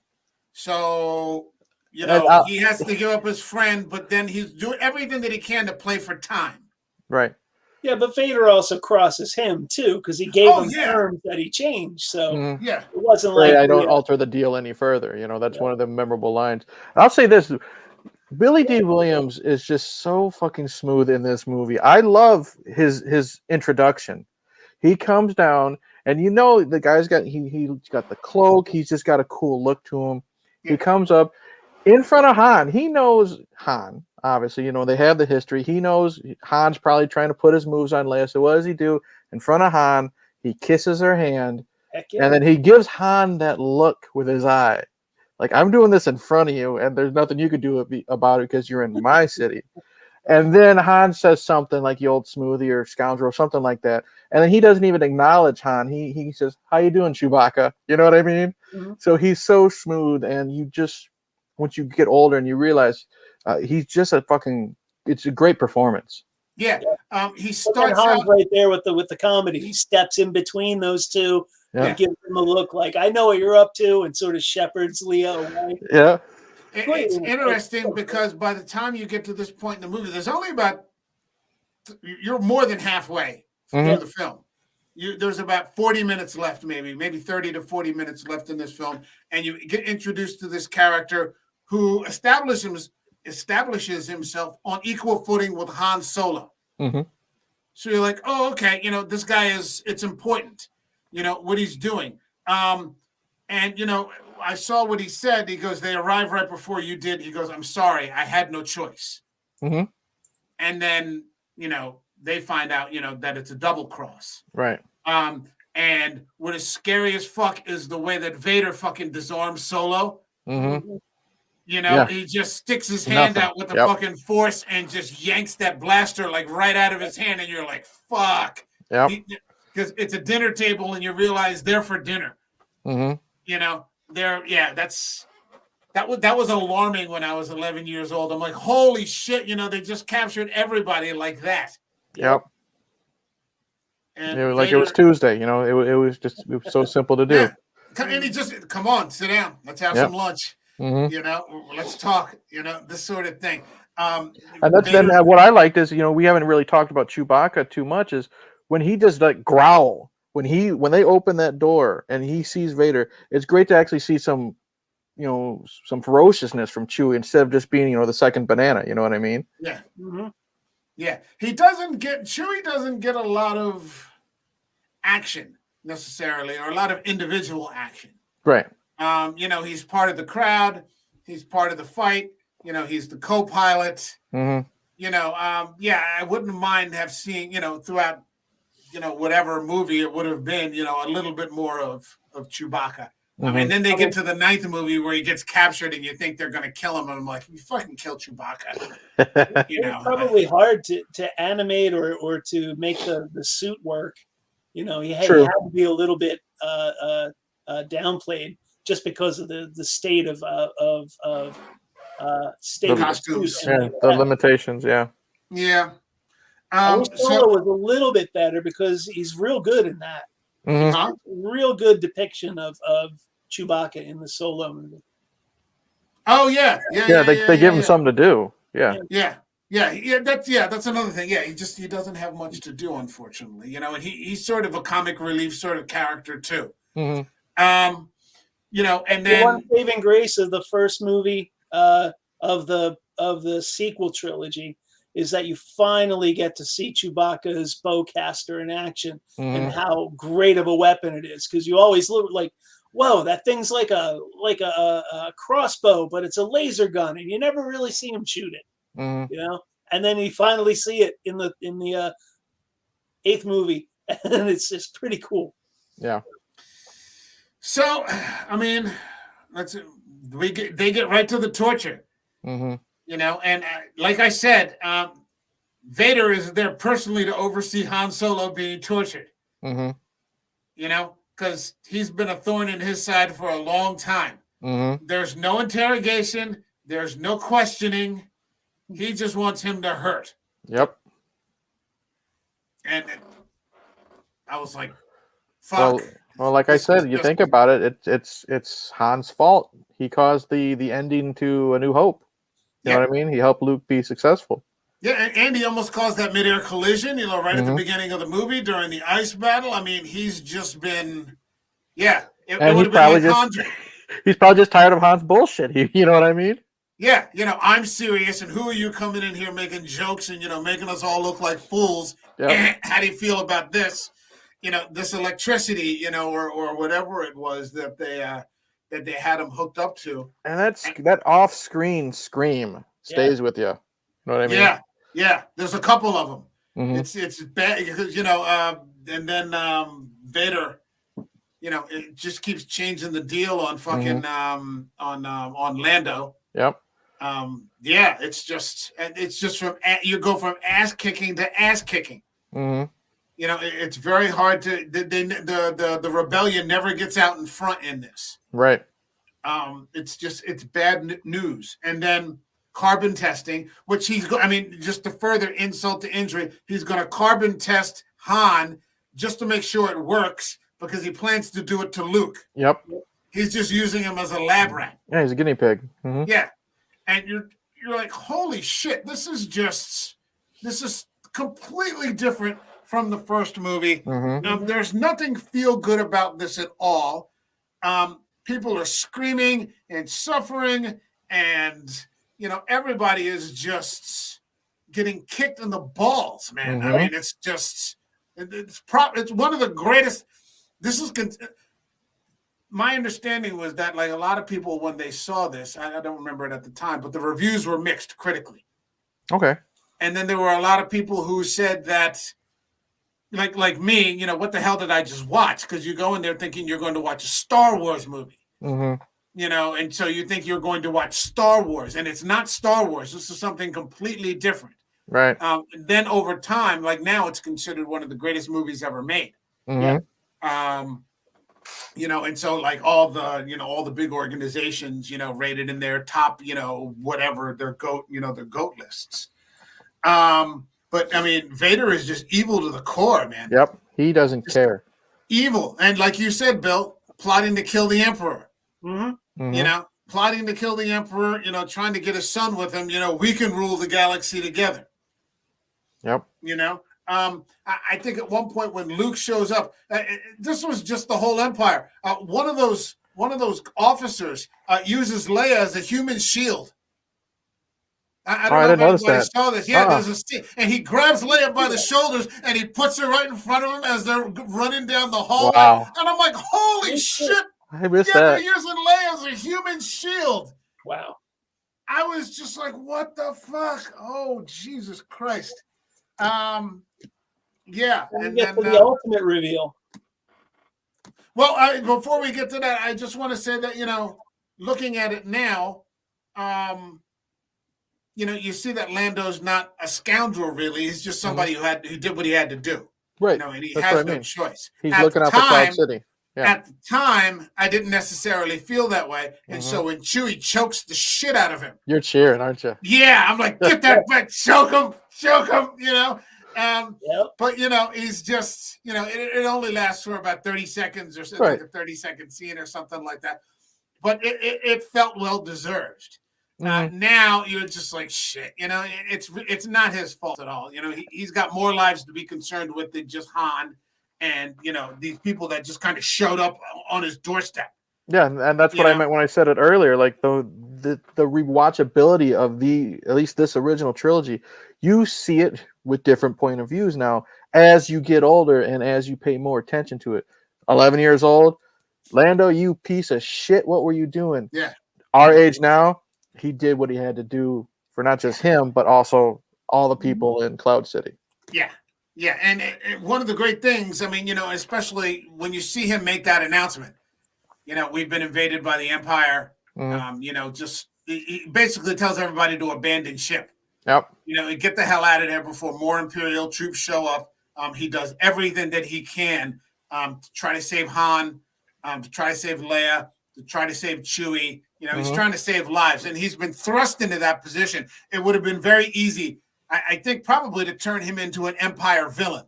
So, he has to give up his friend, but then he's doing everything that he can to play for time. Right. Yeah, but Vader also crosses him too, because he gave him terms that he changed. So yeah, it wasn't like I don't alter the deal any further. That's one of the memorable lines. I'll say this. Billy D. Williams is just so fucking smooth in this movie. I love his introduction. He comes down, and the guy's got he's got the cloak. He's just got a cool look to him. Yeah. He comes up in front of Han. He knows Han. Obviously, they have the history. He knows Han's probably trying to put his moves on Leia. So what does he do? In front of Han, he kisses her hand, and then he gives Han that look with his eye. Like, I'm doing this in front of you, and there's nothing you can do about it because you're in my city. And then Han says something like, "You old smoothie," or "scoundrel," something like that. And then he doesn't even acknowledge Han. He says, "How you doing, Chewbacca?" You know what I mean? Mm-hmm. So he's so smooth, and once you get older and you realize he's just it's a great performance. Yeah. He starts out right there with the comedy. He steps in between those two. And gives him a look like, I know what you're up to, and sort of shepherds Leia away. Yeah. It's interesting because by the time you get to this point in the movie, there's only you're more than halfway through the film. There's about 40 minutes left, maybe 30 to 40 minutes left in this film, and you get introduced to this character who establishes himself on equal footing with Han Solo. Mm-hmm. So you're like, oh, okay, this guy it's important. What he's doing. And, I saw what he said. He goes, they arrived right before you did. He goes, I'm sorry. I had no choice. Mm-hmm. And then, they find out, that it's a double cross. Right. And what is scary as fuck is the way that Vader fucking disarms Solo. Mm-hmm. He just sticks his hand out with the fucking force and just yanks that blaster like right out of his hand. And you're like, fuck. Yep. Because it's a dinner table and you realize they're for dinner. Mm-hmm. That was alarming when I was 11 years old. I'm like, holy shit, they just captured everybody like that. Yep. And it was like it was Tuesday, it was so simple to do. Yeah. And he just, come on, sit down. Let's have some lunch. Mm-hmm. Let's talk, this sort of thing. And that's then what I liked is, we haven't really talked about Chewbacca too much, is when he does that growl, when they open that door and he sees Vader, it's great to actually see some ferociousness from Chewie instead of just being, the second banana. You know what I mean? Yeah. Mm-hmm. Yeah. Chewie doesn't get a lot of action necessarily, or a lot of individual action. Right. He's part of the crowd. He's part of the fight. He's the co-pilot. Mm-hmm. I wouldn't mind have seen, throughout, whatever movie it would have been, a little bit more of Chewbacca. Mm-hmm. I mean, then they get to the 9th movie where he gets captured and you think they're going to kill him. And I'm like, you fucking kill Chewbacca. It's probably hard to animate or to make the suit work. He had to be a little bit downplayed. just because of the state of state The of the costumes. suit and the limitations. Yeah. Yeah. I wish Solo So, was a little bit better because he's real good in that. Mhm. huh? Real good depiction of Chewbacca in the Solo movie. Oh yeah, Yeah, they give him something to do. Yeah. That's another thing. Yeah, he doesn't have much to do, unfortunately. You know, and he's sort of a comic relief sort of character too. Mhm. You know, and The one then saving grace of the first movie of the sequel trilogy is that you finally get to see Chewbacca's bowcaster in action and Mhm. how great of a weapon it is. Because you always look like, whoa, that thing's like a crossbow, but it's a laser gun, and you never really see him shoot it, Mhm. you know. And then you finally see it in the eighth movie, and it's just pretty cool. Yeah. so, I mean, they get right to the torture. Mhm. You know, and like I said, Vader is there personally to oversee Han Solo being tortured. Mhm. You know, because he's been a thorn in his side for a long time. Mhm. There's no interrogation. There's no questioning. He just wants him to hurt. Yep. And I was like, fuck. Well, like I This is said, you just- think about it, it's Han's fault. He caused the ending to A New Hope. You know what I mean? He helped Luke be successful. Yeah, and Andy almost caused that midair collision, you know, right at the beginning of the movie during the ice battle. I mean, he's just been, it And would have been like he's probably just tired of Han's bullshit. You know what I mean? Yeah, you know, I'm serious, and who are you coming in here making jokes and, you know, making us all look like fools? Yep. How do you feel about this? You know, this electricity, you know, or whatever it was that they had him hooked up to. And that off-screen scream stays with you. You know what I mean? Yeah. There's a couple of them. Mhm. It's bad because, you know, and then Vader, you know, it just keeps changing the deal on fucking on Lando. Yep. It's just from you go from ass kicking to ass kicking. Mhm. You know, it's very hard to the rebellion never gets out in front in this. Right. It's bad news. And then carbon testing, which just to further insult to injury, he's going to carbon test Han just to make sure it works because he plans to do it to Luke. Yep. He's just using him as a lab rat. Yeah, he's a guinea pig. Mhm. Yeah. And you're like, holy shit, this is completely different from the first movie. Mhm. There's nothing feel good about this at all. People are screaming and suffering, and you know, everybody is just getting kicked in the balls, man. I mean, it's just it's one of the greatest. My understanding was that, like, a lot of people, when they saw this, I don't remember it at the time, but the reviews were mixed critically. Okay. And then there were a lot of people who said that, like me, you know, what the hell did I just watch? Because you go in there thinking you're going to watch a Star Wars movie, you know, and so you think you're going to watch Star Wars, and it's not Star Wars. This is something completely different. Right. Then over time, like now, it's considered one of the greatest movies ever made. You know, and so like all the big organizations, you know, rated in their top, you know, whatever their goat lists. But I mean, Vader is just evil to the core, man. Yep. He doesn't care. Evil. And like you said, Bill, plotting to kill the Emperor. You know, plotting to kill the Emperor, you know, trying to get his son with him, you know, we can rule the galaxy together. Yep. You know, I think at one point when Luke shows up, this was just the whole Empire. One of those officers uses Leia as a human shield. I don't know if anybody saw this. Yeah, there's a scene, and he grabs Leia by the shoulders and he puts her right in front of him as they're running down the hallway. Wow. And I'm like, holy shit! I missed They're that. using Leia as a human shield. Wow. I was just like, what the fuck? Oh, Jesus Christ. Yeah. And get to the ultimate reveal. Well, before we get to that, I just want to say that, you know, looking at it now, you know, you see that Lando's not a scoundrel, really. He's just somebody who did what he had to do. Right. You know, and he That's has what I no mean. choice. He's At looking the out for Cloud time, City. At the time, I didn't necessarily feel that way. And so when Chewie chokes the shit out of him, you're cheering, aren't you? Yeah, I'm like, get that back, choke him, you know. But he's just, it only lasts for about 30 seconds or so, like a 30-second scene or something like that. But it felt well deserved. Now you're just like, shit, it's not his fault at all. He's got more lives to be concerned with than just Han and these people that just kind of showed up on his doorstep. Yeah, and that's what I meant when I said it earlier. Like the rewatchability of at least this original trilogy, you see it with different point of views now as you get older and as you pay more attention to it. 11 years old, Lando, you piece of shit. What were you doing? Yeah. Our age now, he did what he had to do for not just him, but also all the people in Cloud City. Yeah. Yeah. And one of the great things, especially when you see him make that announcement, we've been invaded by the Empire. He basically tells everybody to abandon ship. Yep. Get the hell out of there before more Imperial troops show up. He does everything that he can to try to save Han, to try to save Leia, to try to save Chewie. He's trying to save lives, and he's been thrust into that position. It would have been very easy, I think, probably to turn him into an Empire villain,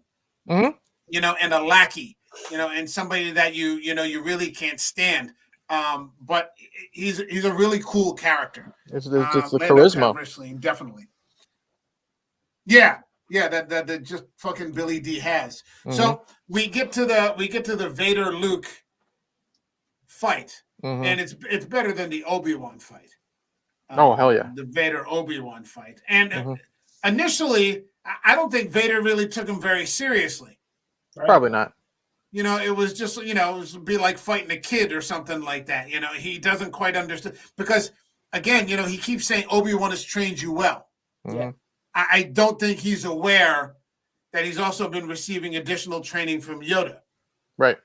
and a lackey. And somebody that you really can't stand. But he's a really cool character. It's the charisma, definitely. Yeah, that just fucking Billy D has. So we get to the Vader Luke fight, and it's better than the Obi-Wan fight. Oh hell yeah, the Vader Obi-Wan fight. And initially, I don't think Vader really took him very seriously. Right? Probably not. It was just, it would be like fighting a kid or something like that. He doesn't quite understand because, again, he keeps saying Obi-Wan has trained you well. I don't think he's aware that he's also been receiving additional training from Yoda. Right.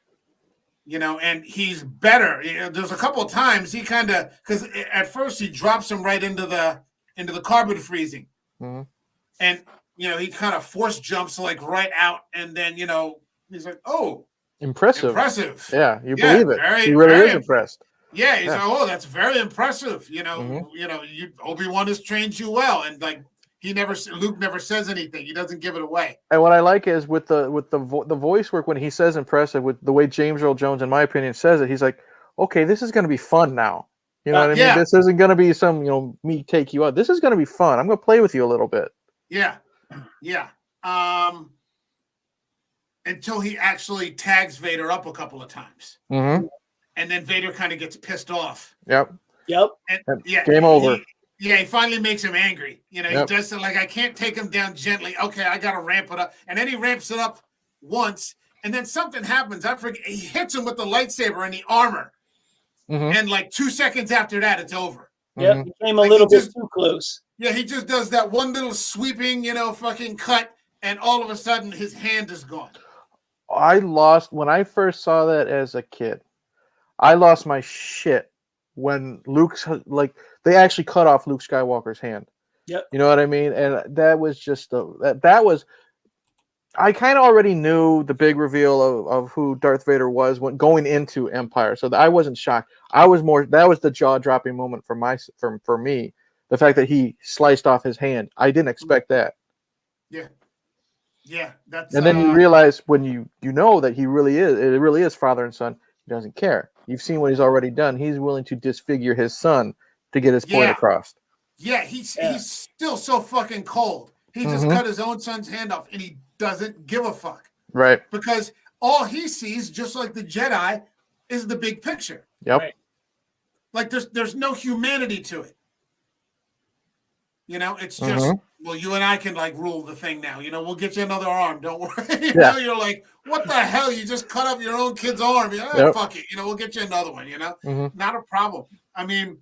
And he's better. There's a couple of times he kind of, because at first he drops him right into the carbon freezing. And, he kind of force jumps like right out. And then, he's like, oh. Impressive. Yeah, you believe it. He really is impressed. Yeah, he's like, oh, that's very impressive. Obi-Wan has trained you well, and like Luke never says anything. He doesn't give it away. And what I like is with the voice work when he says impressive, with the way James Earl Jones, in my opinion, says it, he's like, okay, this is going to be fun now. You know what I mean? This isn't going to be some me take you out. This is going to be fun. I'm going to play with you a little bit. Yeah. Until he actually tags Vader up a couple of times. And then Vader kind of gets pissed off. Yep. And, game over. He finally makes him angry. He does it like, I can't take him down gently. Okay, I got to ramp it up. And then he ramps it up once. And then something happens. I forget. He hits him with the lightsaber and the armor. And like 2 seconds after that, it's over. Yep, he came a little bit too close. Yeah, he just does that one little sweeping, fucking cut. And all of a sudden, his hand is gone. When I first saw that as a kid, I lost my shit when they actually cut off Luke Skywalker's hand. Yep. You know what I mean? And that was just I kind of already knew the big reveal of who Darth Vader was when going into Empire, so I wasn't shocked. That was the jaw-dropping moment for me. The fact that he sliced off his hand, I didn't expect that. Yeah, that's. And then you realize when you know that it really is father and son. He doesn't care. You've seen what he's already done. He's willing to disfigure his son to get his point across. Yeah, he's still so fucking cold. He just cut his own son's hand off, and he doesn't give a fuck. Right. Because all he sees, just like the Jedi, is the big picture. Yep. Right. Like there's no humanity to it. It's just, well, you and I can like rule the thing now. We'll get you another arm. Don't worry. You're like, what the hell? You just cut off your own kid's arm. Fuck it. We'll get you another one. Not a problem. I mean,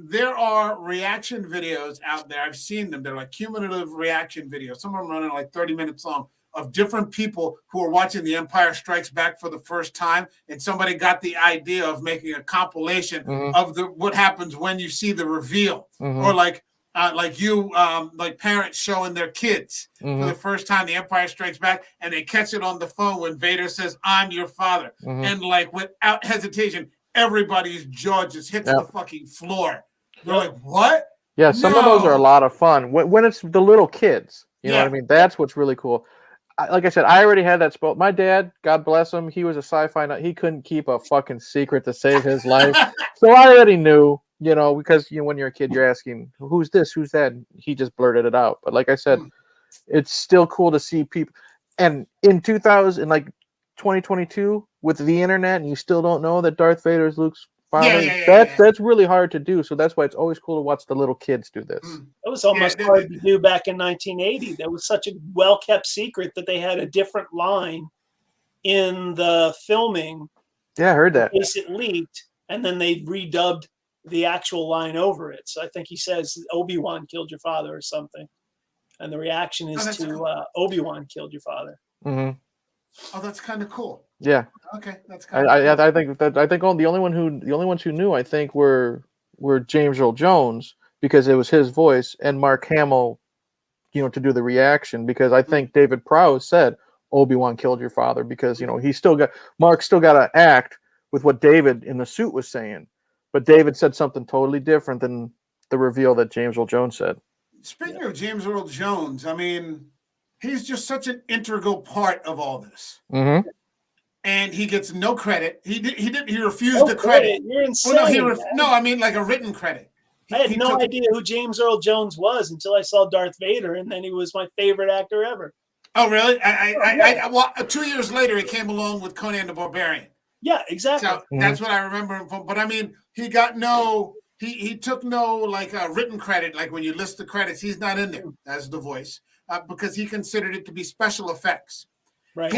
there are reaction videos out there. I've seen them. They're like cumulative reaction videos. Some of them running like 30 minutes long of different people who are watching The Empire Strikes Back for the first time. And somebody got the idea of making a compilation of what happens when you see the reveal, or like like like parents showing their kids for the first time The Empire Strikes Back, and they catch it on the phone when Vader says, "I'm your father," and like without hesitation, everybody's jaw just hits the fucking floor. They're like, "What?" Yeah, some of those are a lot of fun when it's the little kids. You know what I mean? That's what's really cool. Like I said, I already had that spell. My dad, God bless him, he was a sci-fi nut. He couldn't keep a fucking secret to save his life. So I already knew, because when you're a kid, you're asking, who's this, who's that? He just blurted it out. But like I said, it's still cool to see people. And in 2022, with the internet, and you still don't know that Darth Vader is Luke's father, that's really hard to do. So that's why it's always cool to watch the little kids do this. It was almost hard to do back in 1980. That was such a well-kept secret that they had a different line in the filming. Yeah, I heard that. In case it leaked, and then they redubbed the actual line over it. So I think he says Obi-Wan killed your father or something, and the reaction is Obi-Wan killed your father. Oh, that's kind of cool. Yeah. Okay, that's kind of cool. I think the only ones who knew, I think, were James Earl Jones, because it was his voice, and Mark Hamill, to do the reaction, because I think David Prowse said Obi-Wan killed your father, because Mark still got to act with what David in the suit was saying, but David said something totally different than the reveal that James Earl Jones said. Speaking of James Earl Jones, I mean, he's just such an integral part of all this. And he gets no credit. He refused the credit. You're insane. I mean like a written credit. I had no idea who James Earl Jones was until I saw Darth Vader, and then he was my favorite actor ever. Oh, really? Well, 2 years later, he came along with Conan the Barbarian. Yeah, exactly. So that's what I remember him from. But I mean, he got he took no written credit. Like when you list the credits, he's not in there as the voice because he considered it to be special effects. Right.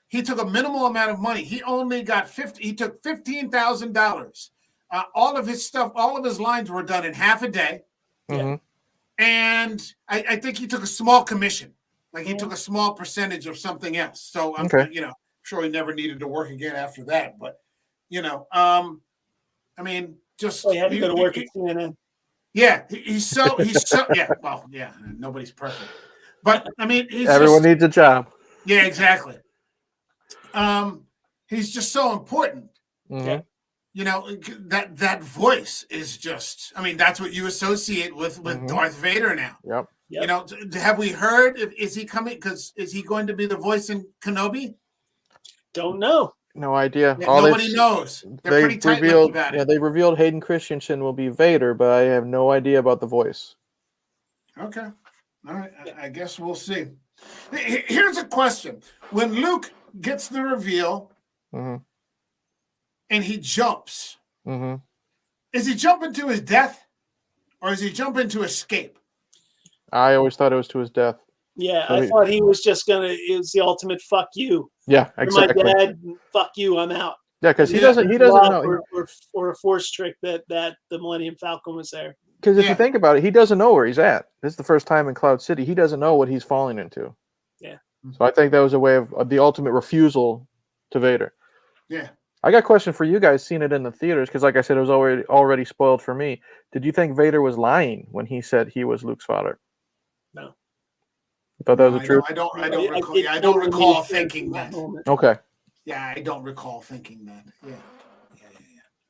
He took a minimal amount of money. He only got he took $15,000. All of his stuff, all of his lines were done in half a day. And I think he took a small commission. Like he took a small percentage of something else. So I'm sure he never needed to work again after that. But I mean, just he had to go to work at CNN. Yeah, he's so yeah. Well, yeah, nobody's perfect. But I mean, everyone needs a job. Yeah, exactly. He's just so important. That voice is just, I mean, that's what you associate with Darth Vader now. Yep. Have we heard, is he coming, is he going to be the voice in Kenobi? Don't know. No idea. Yeah, nobody knows. They're pretty tight-lipped about it. Yeah, they revealed Hayden Christensen will be Vader, but I have no idea about the voice. Okay. All right. I guess we'll see. Here's a question. When Luke gets the reveal and he jumps, is he jumping to his death or is he jumping to escape? I always thought it was to his death. Yeah, I thought he was just it was the ultimate fuck you. Yeah, exactly. My dad, fuck you, I'm out. Yeah, because he doesn't know. Or a force trick that the Millennium Falcon was there. Because if you think about it, he doesn't know where he's at. This is the first time in Cloud City. He doesn't know what he's falling into. Yeah. So I think that was a way of the ultimate refusal to Vader. Yeah. I got a question for you guys, seeing it in the theaters, because like I said, it was already spoiled for me. Did you think Vader was lying when he said he was Luke's father? No. I thought that was the truth. I don't recall thinking that. Okay. Yeah, I don't recall thinking that. Yeah.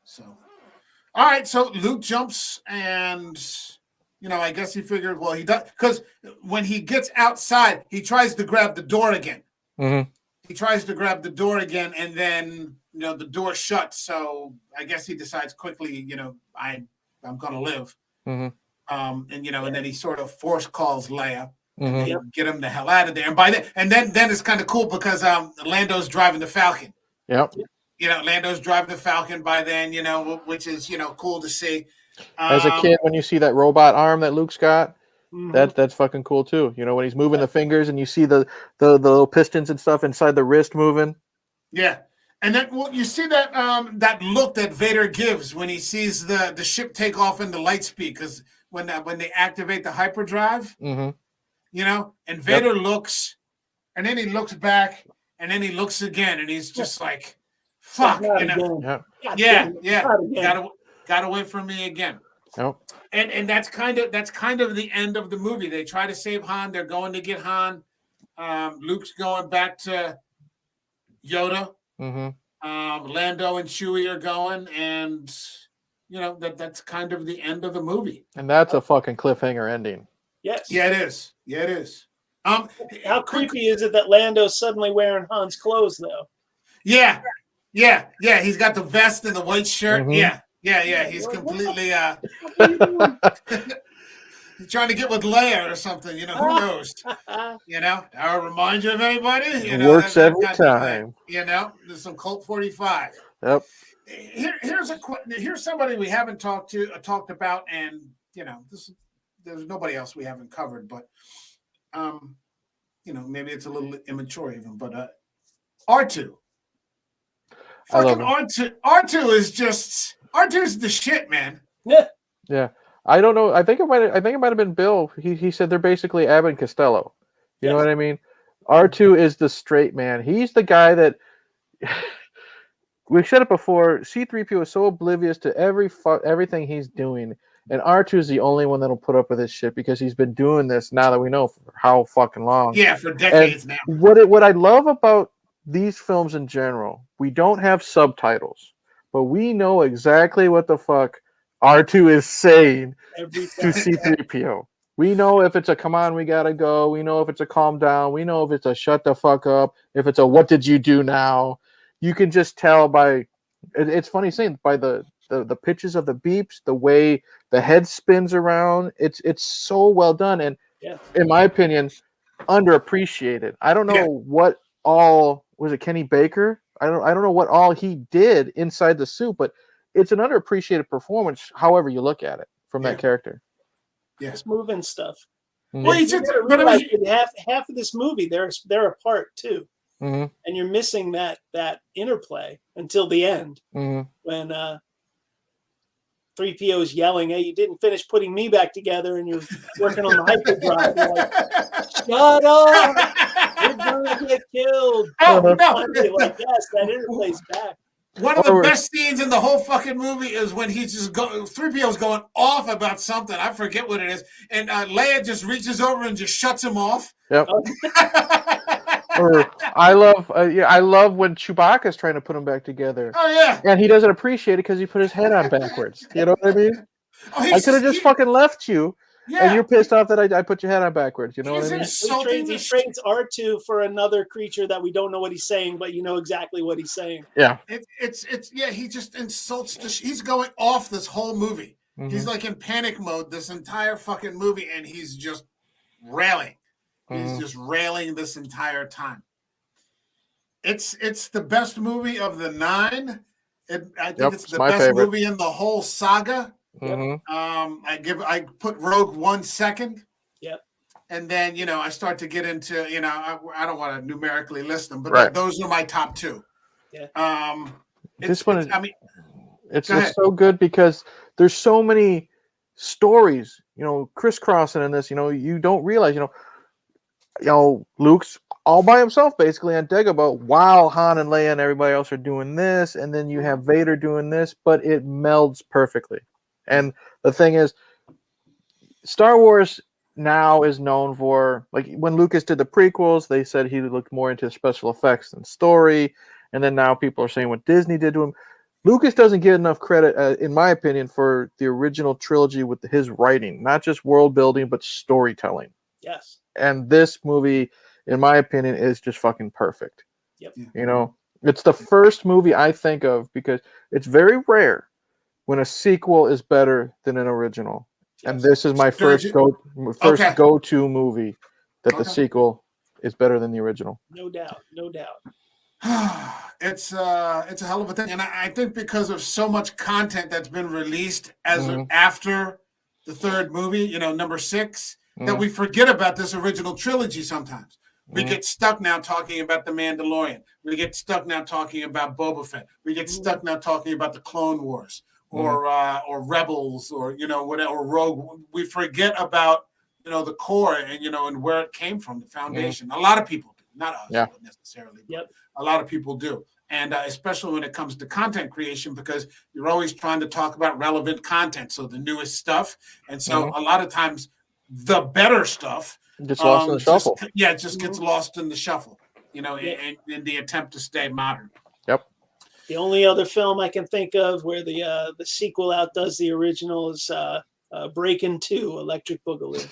So, all right. So Luke jumps, and I guess he figured, well, he does, because when he gets outside, he tries to grab the door again. He tries to grab the door again, and then the door shuts. So I guess he decides quickly, I'm gonna live. And then he sort of force calls Leia. Get him the hell out of there. And then it's kind of cool because Lando's driving the Falcon. Yep. Lando's driving the Falcon by then, which is cool to see. As a kid, when you see that robot arm that Luke's got, that's fucking cool too. When he's moving the fingers and you see the little pistons and stuff inside the wrist moving. Yeah. And then you see that that look that Vader gives when he sees the ship take off into light speed, because when they activate the hyperdrive. And Vader looks, and then he looks back, and then he looks again, and he's just like, "Fuck!" Yeah. Got away from me again. Nope. And that's kind of the end of the movie. They try to save Han. They're going to get Han. Luke's going back to Yoda. Lando and Chewie are going, and that's kind of the end of the movie. And that's a fucking cliffhanger ending. Yes. Yeah, it is. Yeah, it is. How creepy is it that Lando's suddenly wearing Han's clothes, though? Yeah. He's got the vest and the white shirt. Yeah. He's completely he's trying to get with Leia or something. Who knows? I'll remind you of anybody. It works every time. There's some Colt 45. Yep. Here's somebody we haven't talked about, and there's nobody else we haven't covered, but maybe it's a little immature even, but R2. Fucking R2 is R2's the shit, man. Yeah. I don't know. I think it might have been Bill. He said they're basically Abbott and Costello. You know what I mean? R2 is the straight man. He's the guy that we've said it before. C-3PO is so oblivious to everything he's doing, and R2 is the only one that'll put up with this shit because he's been doing this now that we know for how fucking long. Yeah, for decades now. What I love about these films in general, we don't have subtitles, but we know exactly what the fuck R2 is saying to C-3PO. We know if it's a come on, we gotta go. We know if it's a calm down. We know if it's a shut the fuck up. If it's a what did you do now? You can just tell by it's funny saying by the pitches of the beeps, the way the head spins around. It's so well done, and in my opinion, underappreciated. I don't know what all was it Kenny Baker? I don't know what all he did inside the suit, but it's an underappreciated performance, however you look at it, from that character. Yeah, it's moving stuff. Mm-hmm. Well, you just realize half of this movie they're apart too, mm-hmm. and you're missing that interplay until the end when 3PO is yelling, "Hey, you didn't finish putting me back together, and you're working on the hyperdrive." You're like, shut up! You're gonna get killed. Oh no! Like, yes, that interplay's back. One of the best scenes in the whole fucking movie is when he's just 3PO's going off about something. I forget what it is, and Leia just reaches over and just shuts him off. Yep. I love when Chewbacca's trying to put them back together. Oh yeah. And he doesn't appreciate it because he put his head on backwards. You know what I mean? I could have just fucking left you. Yeah. And you're pissed off that I put your head on backwards. You know what I mean? He trains R2 for another creature that we don't know what he's saying, but you know exactly what he's saying. Yeah. He just insults he's going off this whole movie. Mm-hmm. He's like in panic mode this entire fucking movie, and he's just railing. Mm-hmm. He's just railing this entire time. It's the best movie of the 9. I think it's the best favorite movie in the whole saga. Mm-hmm. I put Rogue One second. Yep. And then I start to get into I don't want to numerically list them, but those are my top 2. Yeah. It's so good because there's so many stories crisscrossing in this. You don't realize Luke's all by himself basically on Dagobah while Han and Leia and everybody else are doing this, and then you have Vader doing this, but it melds perfectly. And the thing is, Star Wars now is known for, like, when Lucas did the prequels, they said he looked more into special effects than story. And then now people are saying what Disney did to him. Lucas doesn't get enough credit, in my opinion, for the original trilogy with his writing, not just world building, but storytelling. Yes. And this movie, in my opinion, is just fucking perfect. Yep. It's the first movie I think of because it's very rare when a sequel is better than an original. Yes. And this is my first go-to movie that the sequel is better than the original. No doubt. It's a hell of a thing. And I think because of so much content that's been released after the third movie, number 6, that we forget about this original trilogy sometimes. We get stuck now talking about The Mandalorian. We get stuck now talking about Boba Fett. We get stuck now talking about the Clone Wars. Or Rebels, or whatever, or Rogue. We forget about the core and where it came from, the foundation. A lot of people do, not us necessarily. Yep. A lot of people do, and especially when it comes to content creation, because you're always trying to talk about relevant content, so the newest stuff, and so a lot of times the better stuff Gets lost in the shuffle. It just gets lost in the shuffle, in the attempt to stay modern. Yep. The only other film I can think of where the sequel outdoes the original is Breakin' 2, Electric Boogaloo.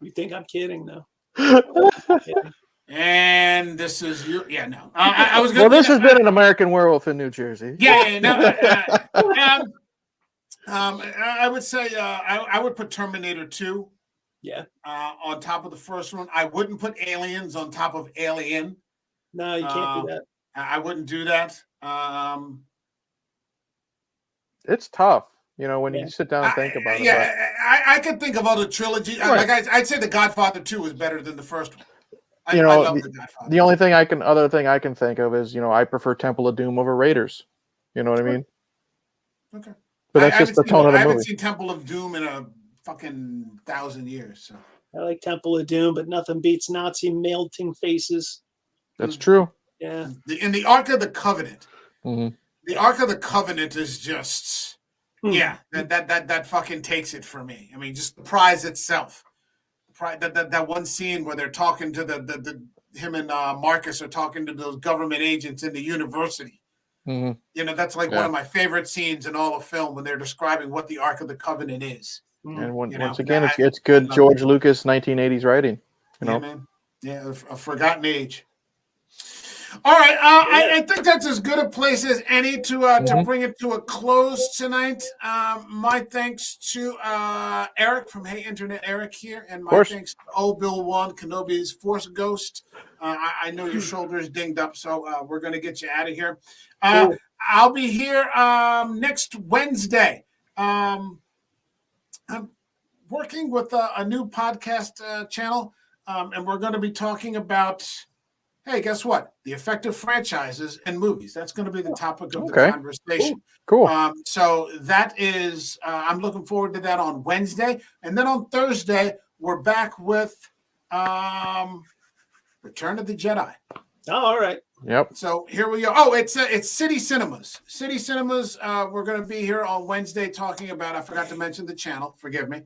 You think I'm kidding, though? And this is you. Yeah, no. I was going. Well, this has been an American Werewolf in New Jersey. Yeah. No. I would say I would put Terminator 2. Yeah. On top of the first one, I wouldn't put Aliens on top of Alien. No, you can't do that. I wouldn't do that. It's tough, when you sit down and think about it. Yeah, I could think of other trilogy. Right. Like I'd say The Godfather 2 is better than the first one. I love The Godfather. The only other thing I can think of is, I prefer Temple of Doom over Raiders. You know what I mean? Okay. But that's just the tone of the movie. I haven't seen Temple of Doom in a fucking 1,000 years. So I like Temple of Doom, but nothing beats Nazi melting faces. That's true. Yeah. In the Ark of the Covenant, Mm-hmm. the Ark of the Covenant is just, that fucking takes it for me. I mean, just the prize itself. That one scene where they're talking to him and Marcus are talking to those government agents in the university. Mm-hmm. That's like one of my favorite scenes in all of film when they're describing what the Ark of the Covenant is. And once again, it's good George Lucas 1980s writing. Yeah, man. Yeah, a forgotten age. All right, I think that's as good a place as any to bring it to a close tonight. My thanks to Eric from Hey Internet Eric here, and my thanks to Bill One, Kenobi's Force Ghost. I know your shoulder is dinged up, so we're going to get you out of here. I'll be here next Wednesday. I'm working with a new podcast channel, and we're going to be talking about, hey, guess what? The effective franchises and movies. That's going to be the topic of the conversation. Cool. So that is, I'm looking forward to that on Wednesday. And then on Thursday, we're back with Return of the Jedi. Oh, all right. Yep. So here we go. Oh, it's City Cinemas. City Cinemas. We're going to be here on Wednesday talking about, I forgot to mention the channel. Forgive me.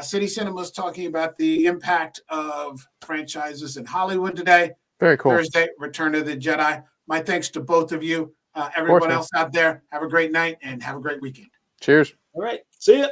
City Cinemas talking about the impact of franchises in Hollywood today. Very cool. Thursday, Return of the Jedi. My thanks to both of you. Everyone else out there, have a great night and have a great weekend. Cheers. All right. See ya.